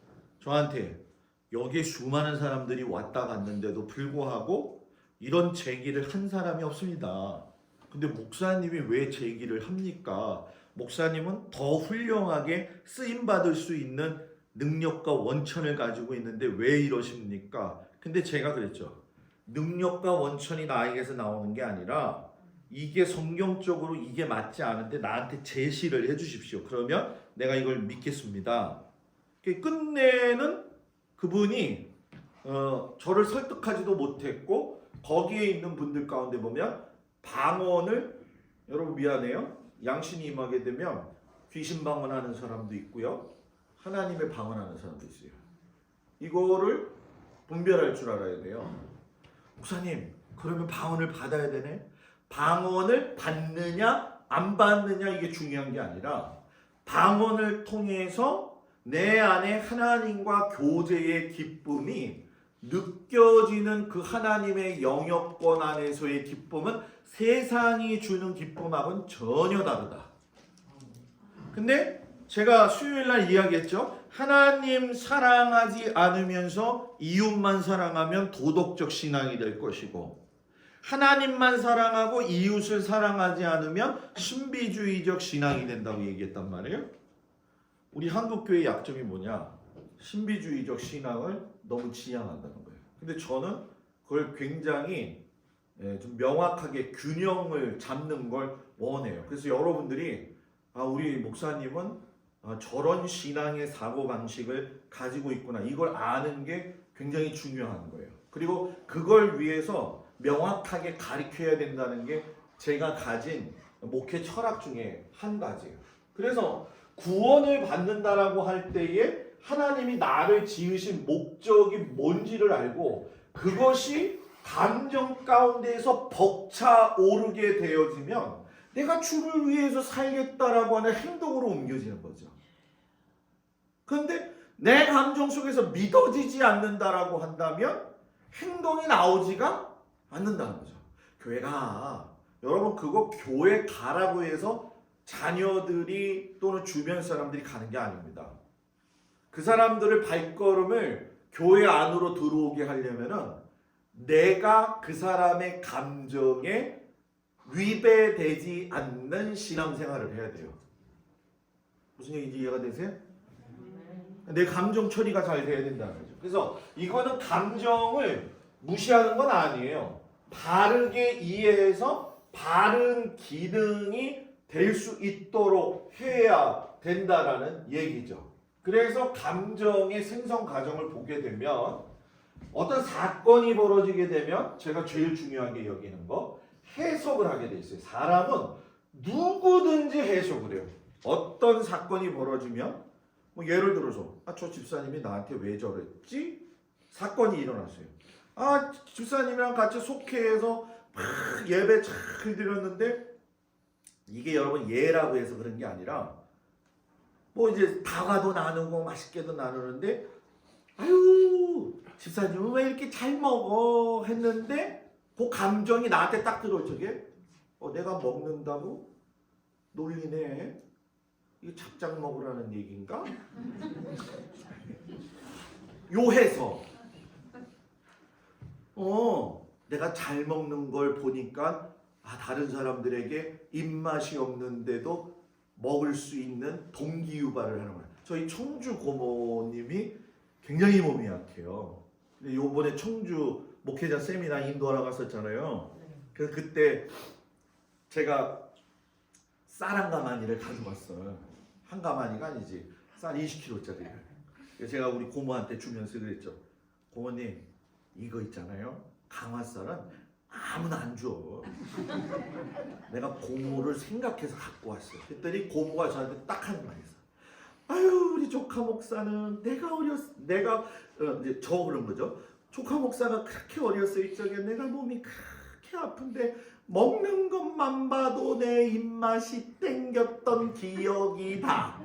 S3: 저한테 여기에 수많은 사람들이 왔다 갔는데도 불구하고 이런 제기를 한 사람이 없습니다. 근데 목사님이 왜 제기를 합니까? 목사님은 더 훌륭하게 쓰임받을 수 있는 능력과 원천을 가지고 있는데 왜 이러십니까? 근데 제가 그랬죠. 능력과 원천이 나에게서 나오는 게 아니라 이게 성경적으로 이게 맞지 않은데 나한테 제시를 해 주십시오. 그러면 내가 이걸 믿겠습니다. 끝내는 그분이 저를 설득하지도 못했고 거기에 있는 분들 가운데 보면 방언을 여러분 미안해요. 양신이 임하게 되면 귀신 방언하는 사람도 있고요. 하나님의 방언하는 사람도 있어요. 이거를 분별할 줄 알아야 돼요. 목사님 그러면 방언을 받아야 되네? 방언을 받느냐 안 받느냐 이게 중요한 게 아니라 방언을 통해서 내 안에 하나님과 교제의 기쁨이 느껴지는 그 하나님의 영역권 안에서의 기쁨은 세상이 주는 기쁨하고는 전혀 다르다. 근데 제가 수요일날 이야기했죠. 하나님 사랑하지 않으면서 이웃만 사랑하면 도덕적 신앙이 될 것이고 하나님만 사랑하고 이웃을 사랑하지 않으면 신비주의적 신앙이 된다고 얘기했단 말이에요. 우리 한국교회의 약점이 뭐냐? 신비주의적 신앙을 너무 지향한다는 거예요. 근데 저는 그걸 굉장히 좀 명확하게 균형을 잡는 걸 원해요. 그래서 여러분들이 우리 목사님은 저런 신앙의 사고방식을 가지고 있구나. 이걸 아는 게 굉장히 중요한 거예요. 그리고 그걸 위해서 명확하게 가르쳐야 된다는 게 제가 가진 목회 철학 중에 한 가지예요. 그래서 구원을 받는다라고 할 때에 하나님이 나를 지으신 목적이 뭔지를 알고 그것이 감정 가운데에서 벅차오르게 되어지면 내가 주를 위해서 살겠다라고 하는 행동으로 옮겨지는 거죠. 그런데 내 감정 속에서 믿어지지 않는다라고 한다면 행동이 나오지가 않는다는 거죠. 교회 가. 여러분 그거 교회 가라고 해서 자녀들이 또는 주변 사람들이 가는 게 아닙니다. 그 사람들을 발걸음을 교회 안으로 들어오게 하려면은 내가 그 사람의 감정에 위배되지 않는 신앙생활을 해야 돼요. 무슨 얘기인지 이해가 되세요? 내 감정 처리가 잘 돼야 된다는 거죠. 그래서 이거는 감정을 무시하는 건 아니에요. 바르게 이해해서 바른 기능이 될 수 있도록 해야 된다라는 얘기죠. 그래서 감정의 생성 과정을 보게 되면 어떤 사건이 벌어지게 되면 제가 제일 중요하게 여기는 거 해석을 하게 돼 있어요. 사람은 누구든지 해석을 해요. 어떤 사건이 벌어지면 뭐 예를 들어서 저 집사님이 나한테 왜 저랬지? 사건이 일어났어요. 집사님이랑 같이 속회해서 막 예배 잘 드렸는데 이게 여러분 예라고 해서 그런 게 아니라 뭐 이제 다과도 나누고 맛있게도 나누는데 아유 집사님은 왜 이렇게 잘 먹어 했는데 그 감정이 나한테 딱 들어올 적에 내가 먹는다고 놀리네. 이거 잡장 먹으라는 얘기인가? 요 해석. 내가 잘 먹는 걸 보니까 다른 사람들에게 입맛이 없는데도 먹을 수 있는 동기유발을 하는 거예요. 저희 청주 고모님이 굉장히 몸이 약해요. 근데 요번에 청주 목회자 세미나 인도하러 갔었잖아요. 그래서 그때 제가 쌀 한 가마니를 가져왔어요. 한 가마니가 아니지. 쌀 20kg짜리를. 그래서 제가 우리 고모한테 주면서 그랬죠. 고모님 이거 있잖아요. 강화쌀은 아무나 안 줘. 내가 고모를 생각해서 갖고 왔어요. 그랬더니 고모가 저한테 딱 하는 말이 있어요. 아유 우리 조카 목사는 내가 이제 저 그런 거죠. 조카 목사가 그렇게 어렸을 적에 내가 몸이 그렇게 아픈데 먹는 것만 봐도 내 입맛이 땡겼던 기억이다.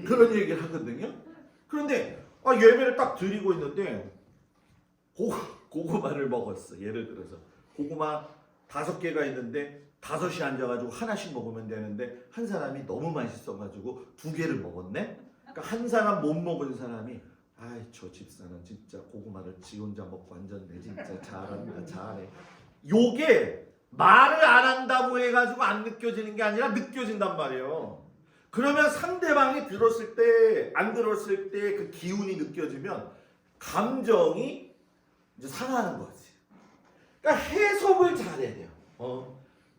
S3: 그런 얘기를 하거든요. 그런데 예배를 딱 드리고 있는데 고구마를 먹었어. 예를 들어서 고구마 5개가 있는데 5이 앉아가지고 하나씩 먹으면 되는데 한 사람이 너무 맛있어가지고 2개를 먹었네. 그러니까 한 사람 못 먹은 사람이 저 집사는 진짜 고구마를 지 혼자 먹고 앉았네. 진짜 잘한다 잘해. 요게 말을 안 한다고 해가지고 안 느껴지는 게 아니라 느껴진단 말이에요. 그러면 상대방이 들었을 때 안 들었을 때 그 기운이 느껴지면 감정이 이제 상하는 거지. 그러니까 해석을 잘해야 돼요.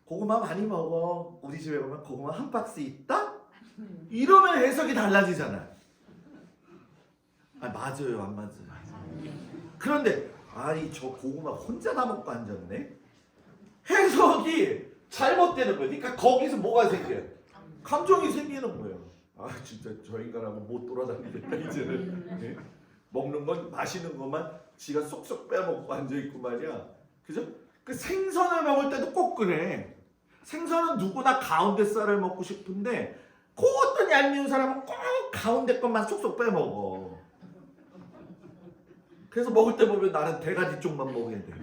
S3: 고구마 많이 먹어. 우리 집에 가면 고구마 한 박스 있다? 이러면 해석이 달라지잖아. 맞아요, 안 맞아요. 그런데 저 고구마 혼자 다 먹고 앉았네. 해석이 잘못되는 거예요. 그러니까 거기서 뭐가 생겨요? 감정이 생기는 거예요. 진짜 저 인간하고 못 돌아다니겠다 이제는. 네? 먹는 건 마시는 것만 지가 쏙쏙 빼먹고 앉아있고 말이야. 그죠? 그 생선을 먹을 때도 꼭 그래. 생선은 누구나 가운데 살을 먹고 싶은데 그 어떤 얄미운 사람은 꼭 가운데 것만 쏙쏙 빼먹어. 그래서 먹을 때 보면 나는 대가지 쪽만 먹어야 돼.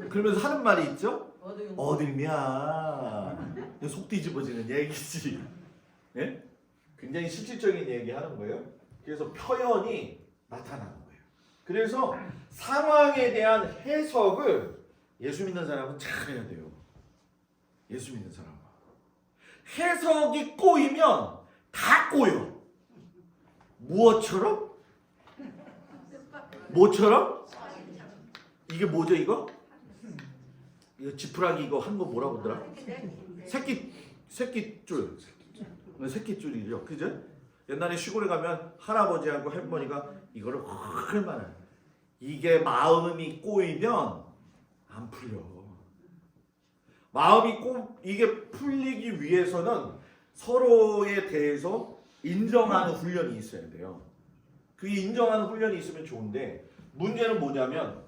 S3: 그러면서 하는 말이 있죠? 어딜이야. 속 뒤집어지는 얘기지. 예? 굉장히 실질적인 얘기 하는 거예요. 그래서 표현이 나타나는 거예요. 그래서 상황에 대한 해석을 예수 믿는 사람은 잘해야 돼요. 예수 믿는 사람은. 해석이 꼬이면 다 꼬여. 무엇처럼? 뭐처럼? 이게 뭐죠 이거? 이거 지푸라기 이거 한 거 뭐라고 하더라? 새끼줄. 새끼줄이죠. 그죠? 옛날에 시골에 가면 할아버지하고 할머니가 이거를 얼마나 이게 마음이 꼬이면 안 풀려. 이게 풀리기 위해서는 서로에 대해서 인정하는 훈련이 있어야 돼요. 그 인정하는 훈련이 있으면 좋은데 문제는 뭐냐면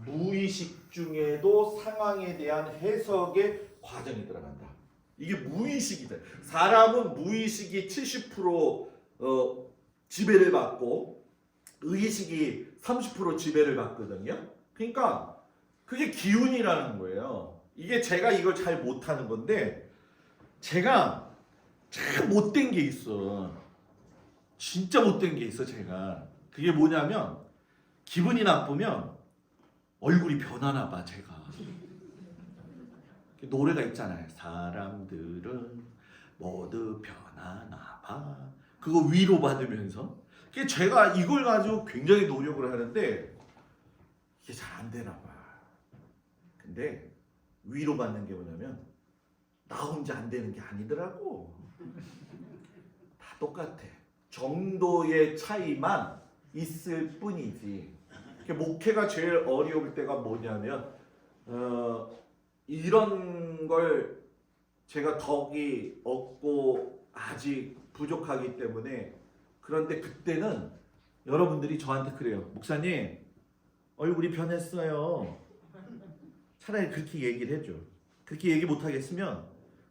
S3: 무의식 중에도 상황에 대한 해석의 과정이 들어간다. 이게 무의식이다. 사람은 무의식이 70% 지배를 받고 의식이 30% 지배를 받거든요. 그러니까 그게 기운이라는 거예요. 이게 제가 이걸 잘 못하는 건데 제가 참 못된 게 있어. 진짜 못된 게 있어 제가. 그게 뭐냐면 기분이 나쁘면 얼굴이 변하나 봐 제가. 노래가 있잖아요. 사람들은 모두 변하나 봐. 그거 위로받으면서. 그게 제가 이걸 가지고 굉장히 노력을 하는데 이게 잘 안 되나 봐. 근데 위로받는 게 뭐냐면 나 혼자 안 되는 게 아니더라고. 다 똑같아. 정도의 차이만 있을 뿐이지. 목회가 제일 어려울 때가 뭐냐면 이런 걸 제가 덕이 없고 아직 부족하기 때문에. 그런데 그때는 여러분들이 저한테 그래요. 목사님 얼굴이 변했어요. 차라리 그렇게 얘기를 해줘. 그렇게 얘기 못하겠으면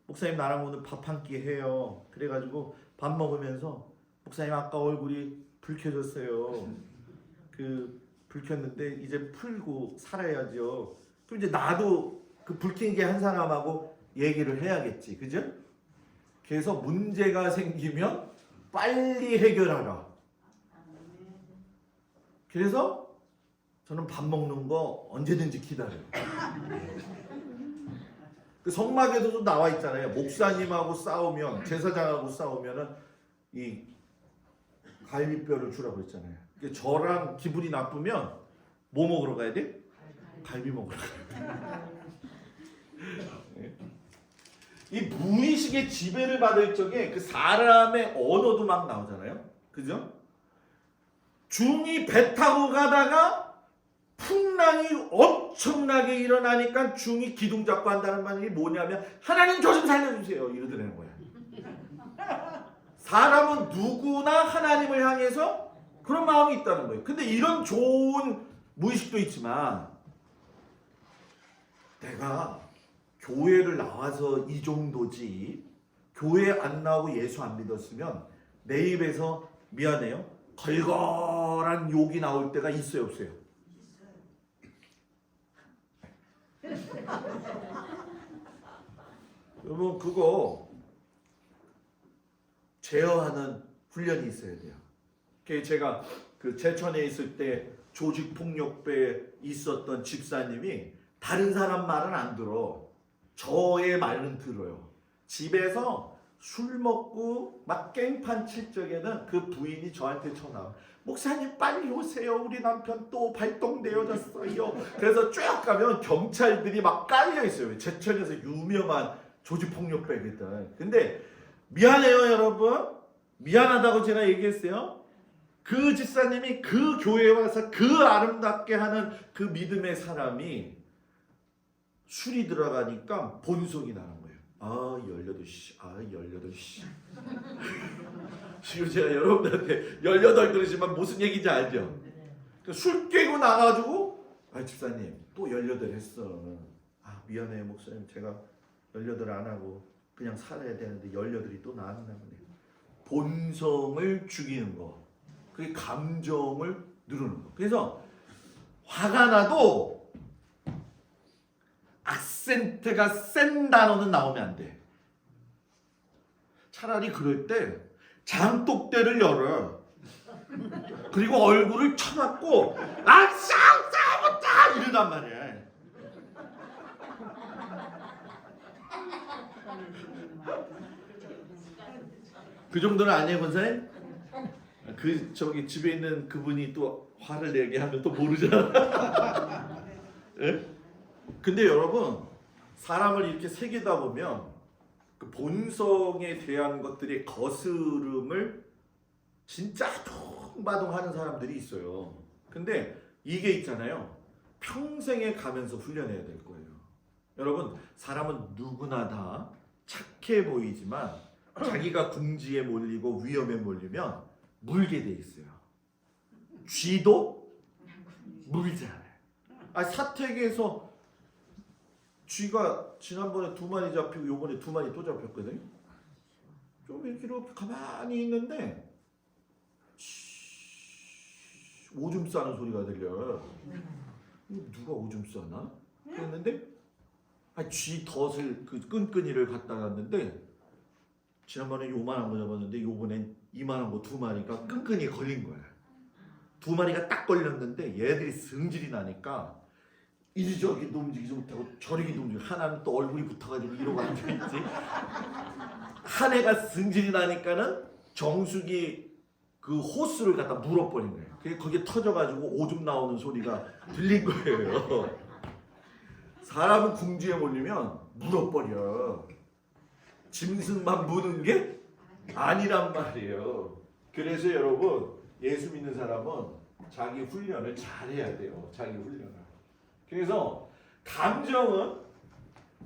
S3: 목사님 나랑 오늘 밥 한 끼 해요. 그래가지고 밥 먹으면서 목사님 아까 얼굴이 붉혀졌어요. 붉혔는데 이제 풀고 살아야죠. 그럼 이제 나도 그 붉힌 게 한 사람하고 얘기를 해야겠지. 그죠? 그래서 문제가 생기면 빨리 해결하라. 그래서 저는 밥 먹는 거 언제든지 기다려요. 그 성막에서도 나와 있잖아요. 목사님하고 싸우면, 제사장하고 싸우면은 이 갈비뼈를 주라고 했잖아요. 저랑 기분이 나쁘면 뭐 먹으러 가야 돼? 갈비 먹으러 가야 돼. 이 무의식의 지배를 받을 적에 그 사람의 언어도 막 나오잖아요. 그죠? 중이 배 타고 가다가 풍랑이 엄청나게 일어나니까 중이 기둥 잡고 한다는 말이 뭐냐면 하나님 저 좀 살려주세요 이러더라는 거야. 사람은 누구나 하나님을 향해서 그런 마음이 있다는 거예요. 근데 이런 좋은 무의식도 있지만 내가 교회를 나와서 이 정도지 교회 안 나오고 예수 안 믿었으면 내 입에서 미안해요 걸걸한 욕이 나올 때가 있어요 없어요? 여러분 그거 제어하는 훈련이 있어야 돼요. 제가 그 제천에 있을 때 조직폭력배에 있었던 집사님이 다른 사람 말은 안 들어. 저의 말은 들어요. 집에서 술 먹고 막 깽판 칠 적에는 그 부인이 저한테 전화. 목사님 빨리 오세요. 우리 남편 또 발동되어졌어요. 그래서 쭉 가면 경찰들이 막 깔려 있어요. 제천에서 유명한 조직폭력배거든. 근데 미안해요 여러분. 미안하다고 제가 얘기했어요. 그 집사님이 그 교회에 와서 그 아름답게 하는 그 믿음의 사람이 술이 들어가니까 본성이 나는 거예요. 18시. 18시. 지금 제가 여러분들한테 18 그러지만 무슨 얘기인지 알죠? 술 깨고 나가지고 집사님 또 18 했어. 미안해요 목사님. 제가 18 안 하고 그냥 살아야 되는데 18이 또 나왔나 보네. 본성을 죽이는 거. 그게 감정을 누르는 거. 그래서 화가 나도 악센트가 센 단어는 나오면 안 돼. 차라리 그럴 때 장독대를 열어. 그리고 얼굴을 쳐맞고 싸우자 이러단 말이야. 그 정도는 아니에요, 권사님? 집에 있는 그분이 또 화를 내게 하면 또 모르잖아. 예? 근데 여러분 사람을 이렇게 새기다 보면 그 본성에 대한 것들의 거스름을 진짜 아동바동 하는 사람들이 있어요. 근데 이게 있잖아요. 평생에 가면서 훈련해야 될 거예요. 여러분 사람은 누구나 다 착해 보이지만 자기가 궁지에 몰리고 위험에 몰리면 물게 돼 있어요. 쥐도 물잖아요. 사택에서 쥐가 지난번에 2마리 잡히고 요번에 2마리 또 잡혔거든요. 좀 이렇게 가만히 있는데 오줌 싸는 소리가 들려. 이거 누가 오줌 싸나? 그랬는데 쥐 덫을 그 끈끈이를 갖다 놨는데 지난번에 요만한 거 잡았는데 요번엔 이만한 거 2마리가 끈끈이 걸린 거야. 2마리가 딱 걸렸는데 얘들이 승질이 나니까 이리저리도 움직이지 못하고 저리기도 움직이고 하나는 또 얼굴이 붙어가지고 이러고 앉아있지. 한 애가 승질이 나니까는 정수기 그 호스를 갖다 물어버린 거예요. 그게 거기에 터져가지고 오줌 나오는 소리가 들린 거예요. 사람은 궁지에 몰리면 물어버려. 짐승만 무는 게 아니란 말이에요. 그래서 여러분 예수 믿는 사람은 자기 훈련을 잘해야 돼요. 자기 훈련을. 그래서 감정은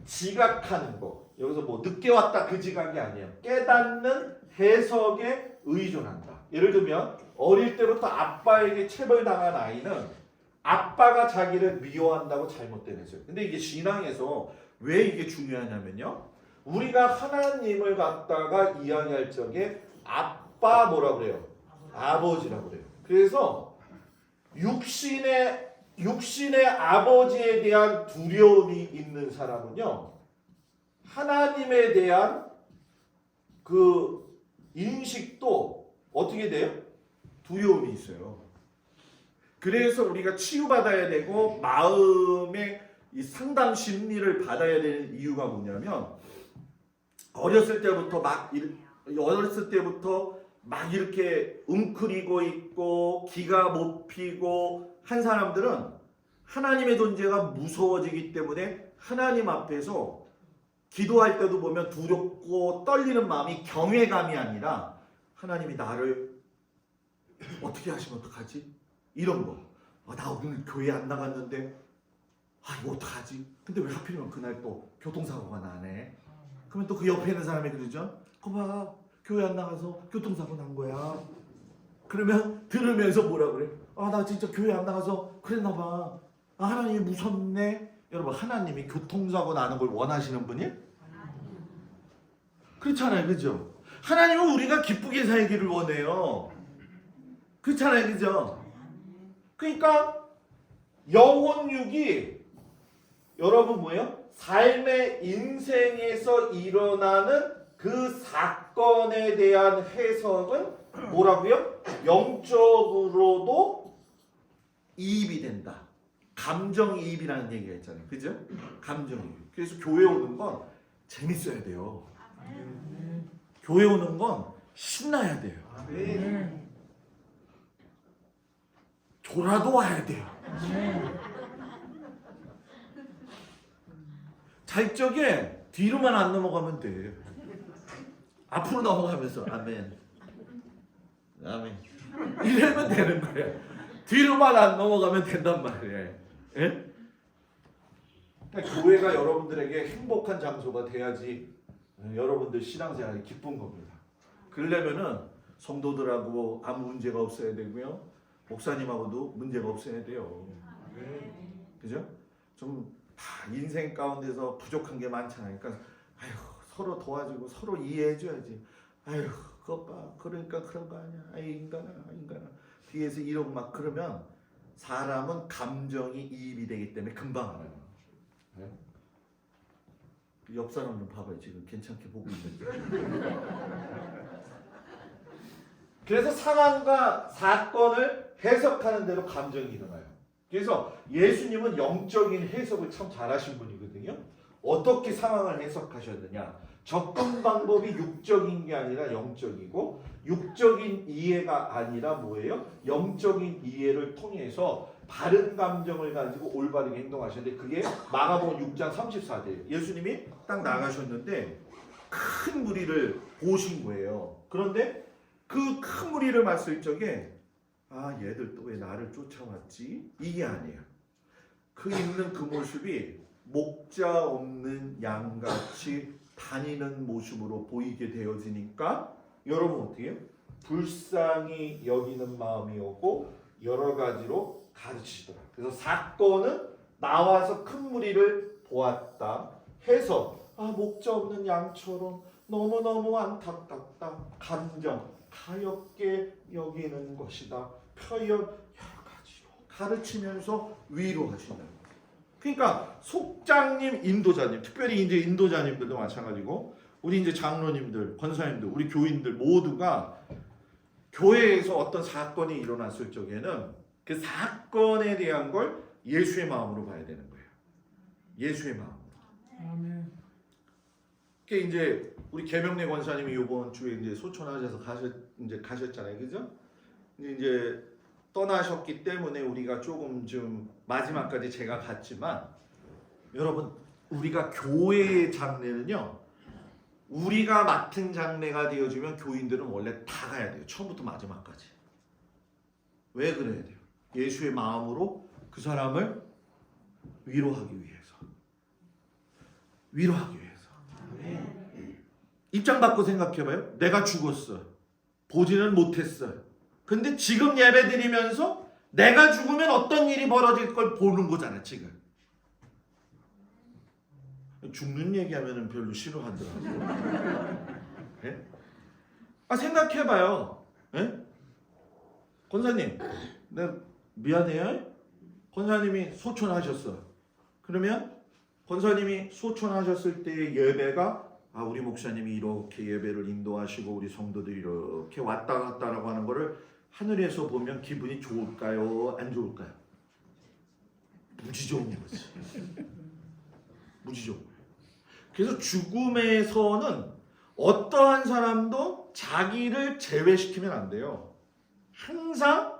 S3: 지각하는 거. 여기서 뭐 늦게 왔다 그 지각이 아니에요. 깨닫는 해석에 의존한다. 예를 들면 어릴 때부터 아빠에게 체벌당한 아이는 아빠가 자기를 미워한다고 잘못된 해석. 근데 이게 신앙에서 왜 이게 중요하냐면요. 우리가 하나님을 갖다가 이야기할 적에 아빠 뭐라 그래요? 아버지라고 그래요. 그래서 육신의 아버지에 대한 두려움이 있는 사람은요. 하나님에 대한 그 인식도 어떻게 돼요? 두려움이 있어요. 그래서 우리가 치유받아야 되고 마음의 이 상담 심리를 받아야 되는 이유가 뭐냐면 어렸을 때부터 막 이렇게 웅크리고 있고 기가 못 피고 한 사람들은 하나님의 존재가 무서워지기 때문에 하나님 앞에서 기도할 때도 보면 두렵고 떨리는 마음이 경외감이 아니라 하나님이 나를 어떻게 하시면 어떡하지? 이런 거. 나 오늘 교회 안 나갔는데 이거 어떡하지? 근데 왜 하필이면 그날 또 교통사고가 나네? 그러면 또 그 옆에 있는 사람이 그러죠? 거봐 교회 안 나가서 교통사고 난 거야. 그러면 들으면서 뭐라 그래? 나 진짜 교회 안 나가서 그랬나 봐. 하나님이 무섭네. 여러분 하나님이 교통사고 나는 걸 원하시는 분이? 그렇잖아요. 그죠? 하나님은 우리가 기쁘게 살기를 원해요. 그렇잖아요. 그죠? 그러니까 영혼육이 여러분 뭐예요? 삶의 인생에서 일어나는 그 사건에 대한 해석은 뭐라고요? 영적으로도 이입이 된다. 감정이입이라는 얘기가 있잖아요. 그죠? 감정이입. 그래서 교회 오는 건 재밌어야 돼요. 교회 오는 건 신나야 돼요. 졸아도 와야 돼요. 잘 적에 뒤로만 안 넘어가면 돼. 앞으로 넘어가면서 아멘. 아멘. 이러면 되는 거야. 뒤로만 안 넘어가면 된단 말이에요. 예? 그러니까 교회가 여러분들에게 행복한 장소가 돼야지 여러분들 신앙생활이 기쁜 겁니다. 그러려면은 성도들하고 아무 문제가 없어야 되고요. 목사님하고도 문제가 없어야 돼요. 그죠? 좀 다 인생 가운데서 부족한 게 많잖아요. 그러니까 서로 도와주고 서로 이해해줘야지. 그것 봐. 그러니까 그런 거 아니야. 인간아. 뒤에서 이러고 막 그러면 사람은 감정이 이입이 되기 때문에 금방 알아요. 옆 사람 좀 봐봐요. 지금 괜찮게 보고 있는데. 그래서 상황과 사건을 해석하는 대로 감정이 일어나요. 그래서 예수님은 영적인 해석을 참 잘하신 분이거든요. 어떻게 상황을 해석하셨느냐. 접근 방법이 육적인 게 아니라 영적이고 육적인 이해가 아니라 뭐예요? 영적인 이해를 통해서 바른 감정을 가지고 올바르게 행동하셨는데 그게 마가복음 6장 34절이에요. 예수님이 딱 나가셨는데 큰 무리를 보신 거예요. 그런데 그 큰 무리를 봤을 적에 얘들 또 왜 나를 쫓아왔지? 이게 아니에요. 그 있는 그 모습이 목자 없는 양같이 다니는 모습으로 보이게 되어지니까 여러분 어떻게 해요? 불쌍히 여기는 마음이 오고 여러 가지로 가르치시더라. 그래서 사건은 나와서 큰 무리를 보았다 해서 목자 없는 양처럼 너무너무 안타깝다. 감정 가엾게 여기는 것이다. 표현 여러 가르치면서 위로하신다는 거예요. 그러니까 속장님, 인도자님, 특별히 이제 인도자님들도 마찬가지고 우리 이제 장로님들, 권사님들, 우리 교인들 모두가 교회에서 어떤 사건이 일어났을 적에는 그 사건에 대한 걸 예수의 마음으로 봐야 되는 거예요. 예수의 마음으로. 그게 이제 우리 계명래 권사님이 이번 주에 이제 소천하셔서 가셨잖아요, 그죠? 이제 떠나셨기 때문에 우리가 조금 좀 마지막까지 제가 갔지만 여러분 우리가 교회의 장례는요 우리가 맡은 장례가 되어지면 교인들은 원래 다 가야 돼요. 처음부터 마지막까지. 왜 그래야 돼요? 예수의 마음으로 그 사람을 위로하기 위해서. 위로하기 위해서. 입장 바꿔 생각해봐요. 내가 죽었어. 보지는 못했어요. 근데 지금 예배 드리면서 내가 죽으면 어떤 일이 벌어질 걸 보는 거잖아 지금. 죽는 얘기하면 별로 싫어하더라고요. 네? 생각해봐요. 네? 권사님, 내가 미안해요. 권사님이 소천하셨어. 그러면 권사님이 소천하셨을 때의 예배가 우리 목사님이 이렇게 예배를 인도하시고 우리 성도들이 이렇게 왔다 갔다라고 하는 거를 하늘에서 보면 기분이 좋을까요? 안 좋을까요? 무지 좋은 거지. 무지 좋은 거예요. 그래서 죽음에서는 어떠한 사람도 자기를 제외시키면 안 돼요. 항상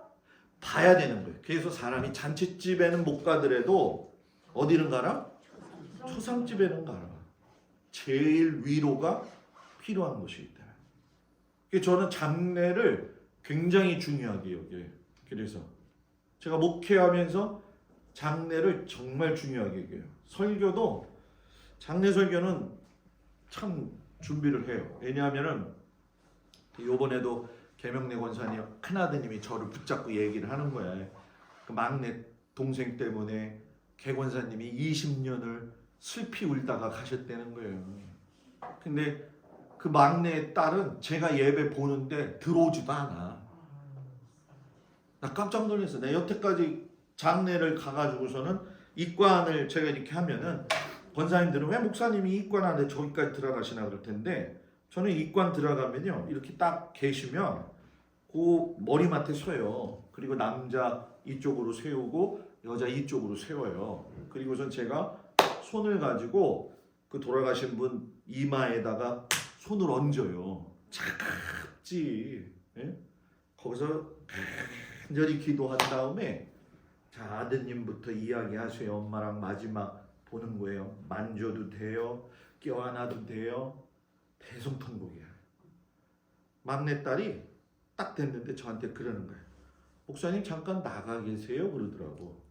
S3: 봐야 되는 거예요. 그래서 사람이 잔칫집에는 못 가더라도 어디는 가라? 초상집에는 가라. 제일 위로가 필요한 것이 있다. 저는 장례를 굉장히 중요하게 여겨요. 그래서 제가 목회하면서 장례를 정말 중요하게 여겨요. 설교도 장례 설교는 참 준비를 해요. 왜냐하면은 요번에도 계명래 권사님 큰아드님이 저를 붙잡고 얘기를 하는 거야. 그 막내 동생 때문에 계 권사님이 20년을 슬피 울다가 가셨다는 거예요. 근데 그 막내 딸은 제가 예배 보는데 들어오지도 않아. 나 깜짝 놀랐어. 내가 여태까지 장례를 가가지고서는 입관을 제가 이렇게 하면은 권사님들은 왜 목사님이 입관 안에 저기까지 들어가시나 그럴 텐데 저는 입관 들어가면요 이렇게 딱 계시면 그 머리맡에 서요. 그리고 남자 이쪽으로 세우고 여자 이쪽으로 세워요. 그리고선 제가 손을 가지고 그 돌아가신 분 이마에다가 손을 얹어요. 차갑지. 예? 거기서 간절히 기도한 다음에 자 아드님부터 이야기하세요. 엄마랑 마지막 보는 거예요. 만져도 돼요. 껴안아도 돼요. 대성통곡이야. 막내딸이 딱 됐는데 저한테 그러는 거예요. 목사님 잠깐 나가 계세요 그러더라고.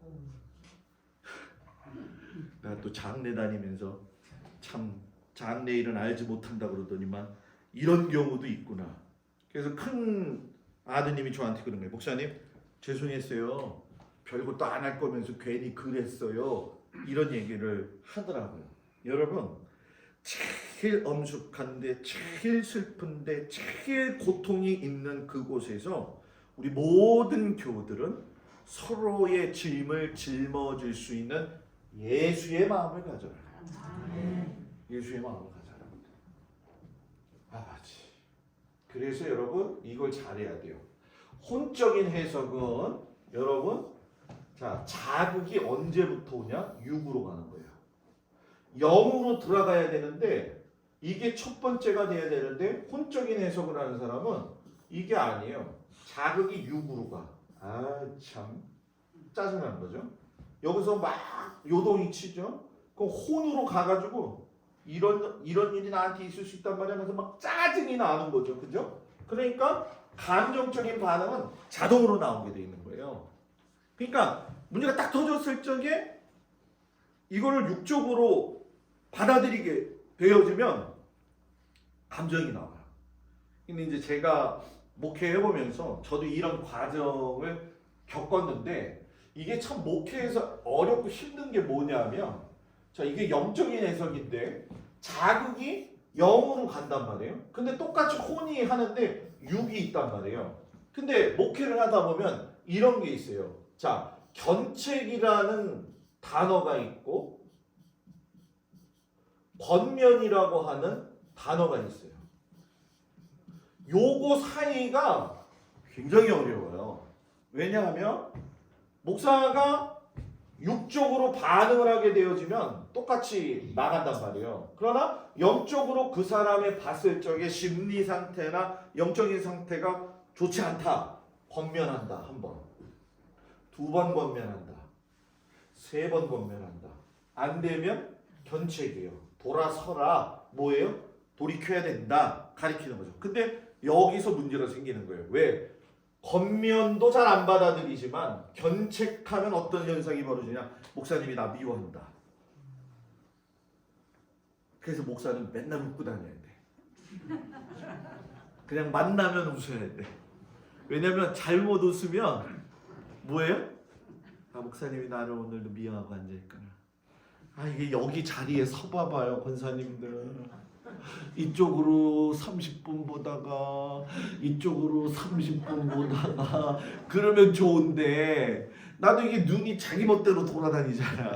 S3: 내가 또 장례 다니면서 참 장례 일은 알지 못한다 그러더니만 이런 경우도 있구나. 그래서 큰 아드님이 저한테 그런 거예요. 목사님 죄송했어요. 별것도 안 할 거면서 괜히 그랬어요. 이런 얘기를 하더라고요. 여러분 제일 엄숙한데 제일 슬픈데 제일 고통이 있는 그곳에서 우리 모든 교우들은 서로의 짐을 짊어질 수 있는 예수의 마음을 가져라. 예수의 마음을 가져라. 아버지. 그래서 여러분 이걸 잘해야 돼요. 혼적인 해석은 여러분 자 자극이 언제부터 오냐? 육으로 가는 거예요. 영으로 들어가야 되는데 이게 첫 번째가 돼야 되는데 혼적인 해석을 하는 사람은 이게 아니에요. 자극이 육으로 가. 참 짜증나는 거죠. 여기서 막 요동이 치죠. 그럼 혼으로 가가지고 이런 일이 나한테 있을 수 있단 말이야. 그래서 막 짜증이 나는 거죠. 그죠? 그러니까 감정적인 반응은 자동으로 나오게 돼 있는 거예요. 그러니까 문제가 딱 터졌을 적에 이거를 육적으로 받아들이게 되어지면 감정이 나와요. 근데 이제 제가 목회해보면서 저도 이런 과정을 겪었는데 이게 참 목회에서 어렵고 힘든 게 뭐냐면 자 이게 영적인 해석인데 자극이 영으로 간단 말이에요. 근데 똑같이 혼이 하는데 육이 있단 말이에요. 근데 목회를 하다 보면 이런 게 있어요. 자 견책이라는 단어가 있고 권면이라고 하는 단어가 있어요. 요거 사이가 굉장히 어려워요. 왜냐하면 목사가 육적으로 반응을 하게 되어지면 똑같이 나간단 말이에요. 그러나 영적으로 그 사람의 봤을 적에 심리 상태나 영적인 상태가 좋지 않다. 권면한다. 한 번. 2번 권면한다. 3번 권면한다. 안 되면 견책이에요. 돌아서라. 뭐예요? 돌이켜야 된다. 가리키는 거죠. 근데 여기서 문제가 생기는 거예요. 왜? 권면도 잘 안 받아들이지만 견책하면 어떤 현상이 벌어지냐? 목사님이 나 미워한다. 그래서 목사는 맨날 웃고 다녀야 돼. 그냥 만나면 웃어야 돼. 왜냐면 잘못 웃으면 뭐예요? 아, 목사님이 나를 오늘도 미워하고 앉아있구나. 아, 이게 여기 자리에 서봐봐요, 권사님들. 이쪽으로 30분 보다가 이쪽으로 30분 보다가 그러면 좋은데 나도 이게 눈이 자기 멋대로 돌아다니잖아.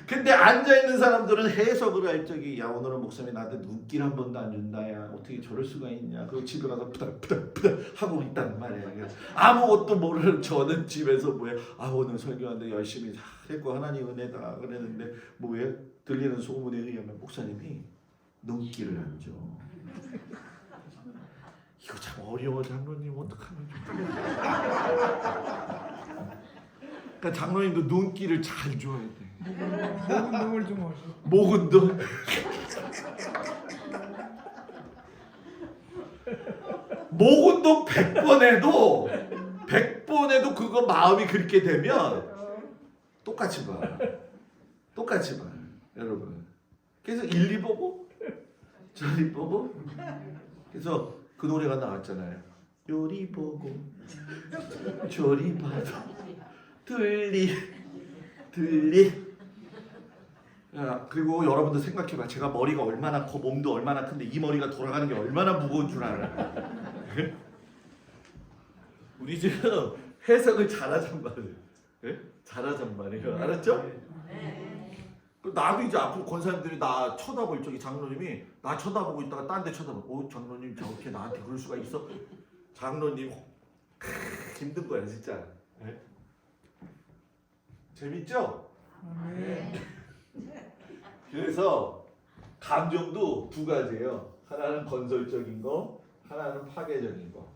S3: 근데 앉아있는 사람들은 해석을 할 적이 야, 오늘은 목사님이 나한테 눈길 한 번도 안 준다. 야, 어떻게 저럴 수가 있냐. 그리고 집에 가서 푸닥푸닥 하고 있단 말이야. 아무것도 모르는 저는 집에서 뭐예요. 아, 오늘 설교하는데 열심히 했고 하나님 은혜다 그랬는데 뭐예요. 들리는 소문에 의하면 목사님이 눈길을 안 줘. 이거 참 어려워. 장로님 어떡하면 좋을까. 그러니까 장로님도 눈길을 잘 줘야 돼.
S4: 목은 놈을 좀 하시오.
S3: 목은 놈. 목은 놈 100번 해도 그거 마음이 그렇게 되면 똑같이 봐. 똑같이 봐. 여러분. 그래서 1, 2보고 저리 보고 그래서 그 노래가 나왔잖아요. 요리 보고 저리 봐도 들리. 야, 그리고 여러분들 생각해봐. 제가 머리가 얼마나 커, 몸도 얼마나 큰데 이 머리가 돌아가는 게 얼마나 무거운 줄 알아. 우리 지금 해석을 잘하잔 말이에요. 네? 잘하잔 말이에요. 알았죠? 나도 이제 앞으로 권사님들이 나 쳐다볼 적에 장로님이 나 쳐다보고 있다가 딴 데 쳐다보고 장로님 저렇게 나한테 그럴 수가 있어? 장로님 힘든 거야 진짜. 네? 재밌죠? 그래서 감정도 2가지예요. 하나는 건설적인 거, 하나는 파괴적인 거.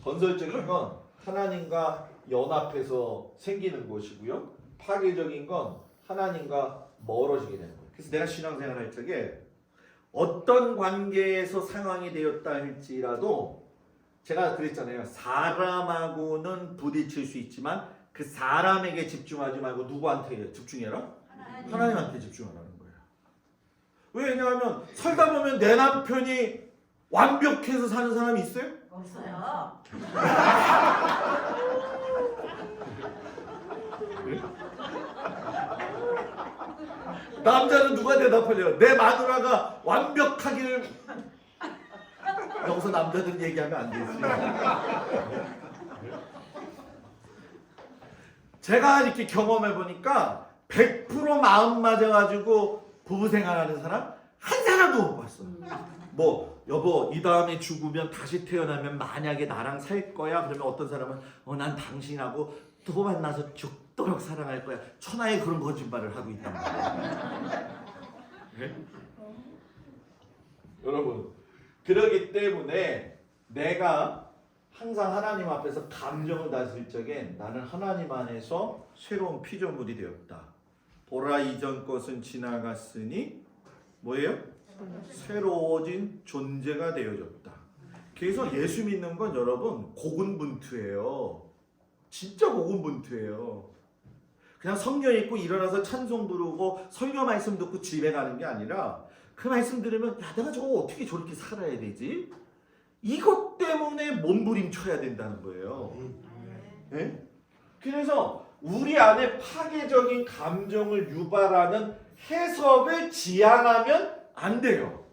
S3: 건설적인 건 하나님과 연합해서 생기는 것이고요. 파괴적인 건 하나님과 멀어지게 되는 거예요. 그래서 내가 신앙생활 할 적에 어떤 관계에서 상황이 되었다 할지라도 제가 그랬잖아요. 사람하고는 부딪힐 수 있지만 그 사람에게 집중하지 말고 누구한테 집중해라? 하나님한테 집중하라는 거예요. 왜냐하면 살다 보면 내 남편이 완벽해서 사는 사람이 있어요?
S2: 없어요.
S3: 남자는 누가 대답하려고? 내 마누라가 완벽하기를. 여기서 남자들 얘기하면 안 되지. 제가 이렇게 경험해 보니까 100% 마음 맞아가지고 부부 생활하는 사람 한 사람도 못 봤어. 뭐 여보 이 다음에 죽으면 다시 태어나면 만약에 나랑 살 거야? 그러면 어떤 사람은 난 당신하고 또 만나서 죽도록 사랑할 거야. 천하의 그런 거짓말을 하고 있단 말이야. 네? 여러분 그러기 때문에 내가 항상 하나님 앞에서 감정을 다스릴 적엔 나는 하나님 안에서 새로운 피조물이 되었다. 보라 이전 것은 지나갔으니 뭐예요? 새로워진 존재가 되어졌다. 그래서 예수 믿는 건 여러분 고군분투예요. 진짜 고군분투예요. 그냥 성경 읽고 일어나서 찬송 부르고 설교 말씀 듣고 집에 가는 게 아니라 그 말씀 들으면 야 내가 저거 어떻게 저렇게 살아야 되지? 이것 때문에 몸부림쳐야 된다는 거예요. 네? 그래서 우리 안에 파괴적인 감정을 유발하는 해석을 지향하면 안 돼요.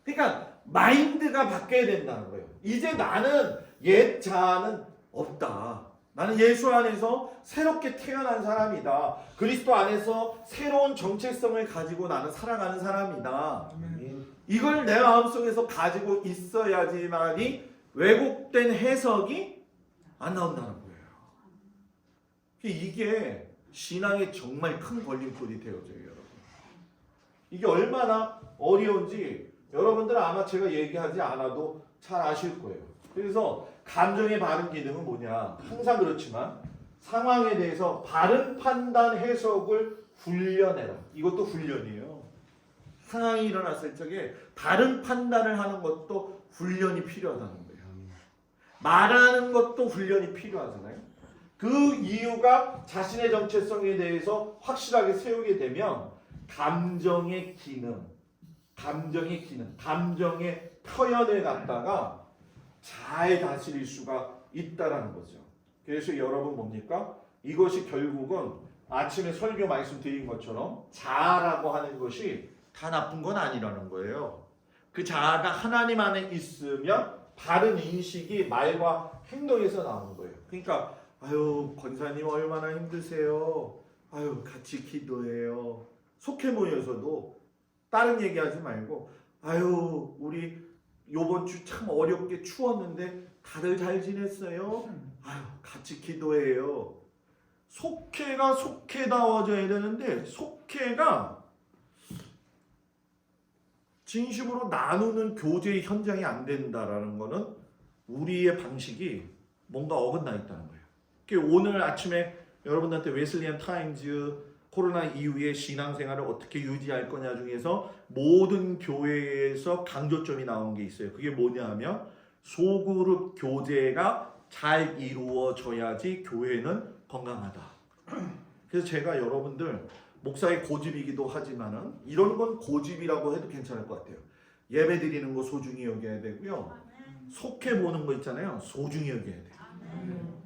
S3: 그러니까 마인드가 바뀌어야 된다는 거예요. 이제 나는 옛 자아는 없다. 나는 예수 안에서 새롭게 태어난 사람이다. 그리스도 안에서 새로운 정체성을 가지고 나는 살아가는 사람이다. 이걸 내 마음속에서 가지고 있어야지만이 왜곡된 해석이 안 나온다는 거예요. 이게 신앙에 정말 큰 걸림돌이 되어져요, 여러분. 이게 얼마나 어려운지 여러분들은 아마 제가 얘기하지 않아도 잘 아실 거예요. 그래서 감정의 바른 기능은 뭐냐? 항상 그렇지만 상황에 대해서 바른 판단 해석을 훈련해라. 이것도 훈련이에요. 상황이 일어났을 적에 바른 판단을 하는 것도 훈련이 필요하다는 거예요. 말하는 것도 훈련이 필요하잖아요. 그 이유가 자신의 정체성에 대해서 확실하게 세우게 되면 감정의 기능, 감정의 표현을 갖다가 잘 다스릴 수가 있다라는 거죠. 그래서 여러분 뭡니까? 이것이 결국은 아침에 설교 말씀 드린 것처럼 자아라고 하는 것이 다 나쁜 건 아니라는 거예요. 그 자아가 하나님 안에 있으면 바른 인식이 말과 행동에서 나오는 거예요. 그러니까 아유 권사님 얼마나 힘드세요. 아유 같이 기도해요. 속해 모여서도 다른 얘기하지 말고 아유 우리 요번 주 참 어렵게 추웠는데 다들 잘 지냈어요? 아유 같이 기도해요. 속해가 속해다워져야 되는데 속해가 진심으로 나누는 교제의 현장이 안 된다라는 거는 우리의 방식이 뭔가 어긋나 있다는 거예요. 오늘 아침에 여러분들한테 웨슬리안 타임즈 코로나 이후에 신앙생활을 어떻게 유지할 거냐 중에서 모든 교회에서 강조점이 나온 게 있어요. 그게 뭐냐 하면 소그룹 교제가 잘 이루어져야지 교회는 건강하다. 그래서 제가 여러분들 목사의 고집이기도 하지만은 이런 건 고집이라고 해도 괜찮을 것 같아요. 예배 드리는 거 소중히 여겨야 되고요. 속해 보는 거 있잖아요. 소중히 여겨야 돼요.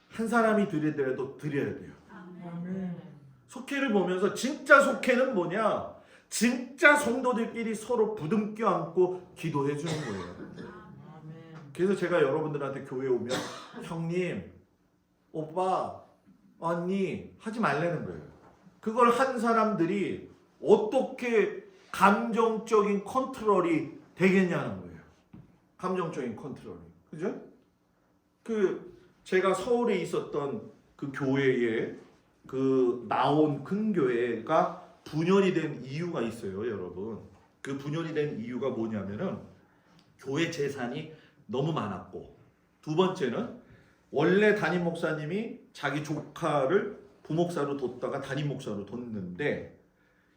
S3: 한 사람이 드리더라도 드려야 돼요. 속해를 보면서 진짜 속해는 뭐냐? 진짜 성도들끼리 서로 부둥켜 안고 기도해 주는 거예요. 그래서 제가 여러분들한테 교회 오면 형님, 오빠, 언니 하지 말라는 거예요. 그걸 한 사람들이 어떻게 감정적인 컨트롤이 되겠냐는 거예요. 감정적인 컨트롤이. 그죠? 제가 서울에 있었던 그 교회에 나온 큰 교회가 분열이 된 이유가 있어요, 여러분. 그 분열이 된 이유가 뭐냐면은 교회 재산이 너무 많았고, 두 번째는 원래 담임 목사님이 자기 조카를 부목사로 뒀다가 담임 목사로 뒀는데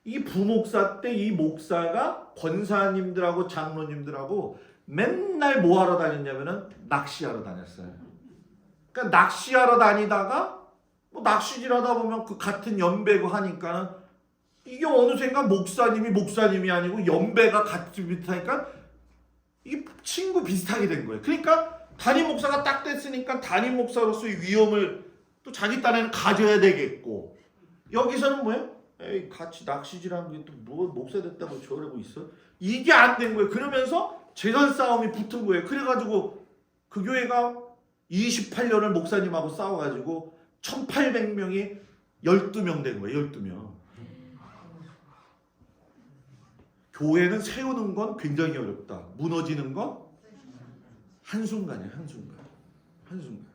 S3: 이 부목사 때 이 목사가 권사님들하고 장로님들하고 맨날 뭐 하러 다녔냐면은 낚시하러 다녔어요. 그러니까 낚시하러 다니다가 뭐 낚시질 하다 보면 그 같은 연배고 하니까는 이게 어느샌가 목사님이 아니고 연배가 같이 비슷하니까 이게 친구 비슷하게 된 거예요. 그러니까 담임 목사가 딱 됐으니까 담임 목사로서의 위험을 또 자기 딴에는 가져야 되겠고, 여기서는 뭐예요? 에이 같이 낚시질하는 게 또 뭐 목사 됐다고 저러고 있어? 이게 안 된 거예요. 그러면서 재산 싸움이 붙은 거예요. 그래가지고 그 교회가 28년을 목사님하고 싸워가지고 1800명이 12명 된 거예요. 12명. 교회는 세우는 건 굉장히 어렵다. 무너지는 건 한순간이에요. 한순간.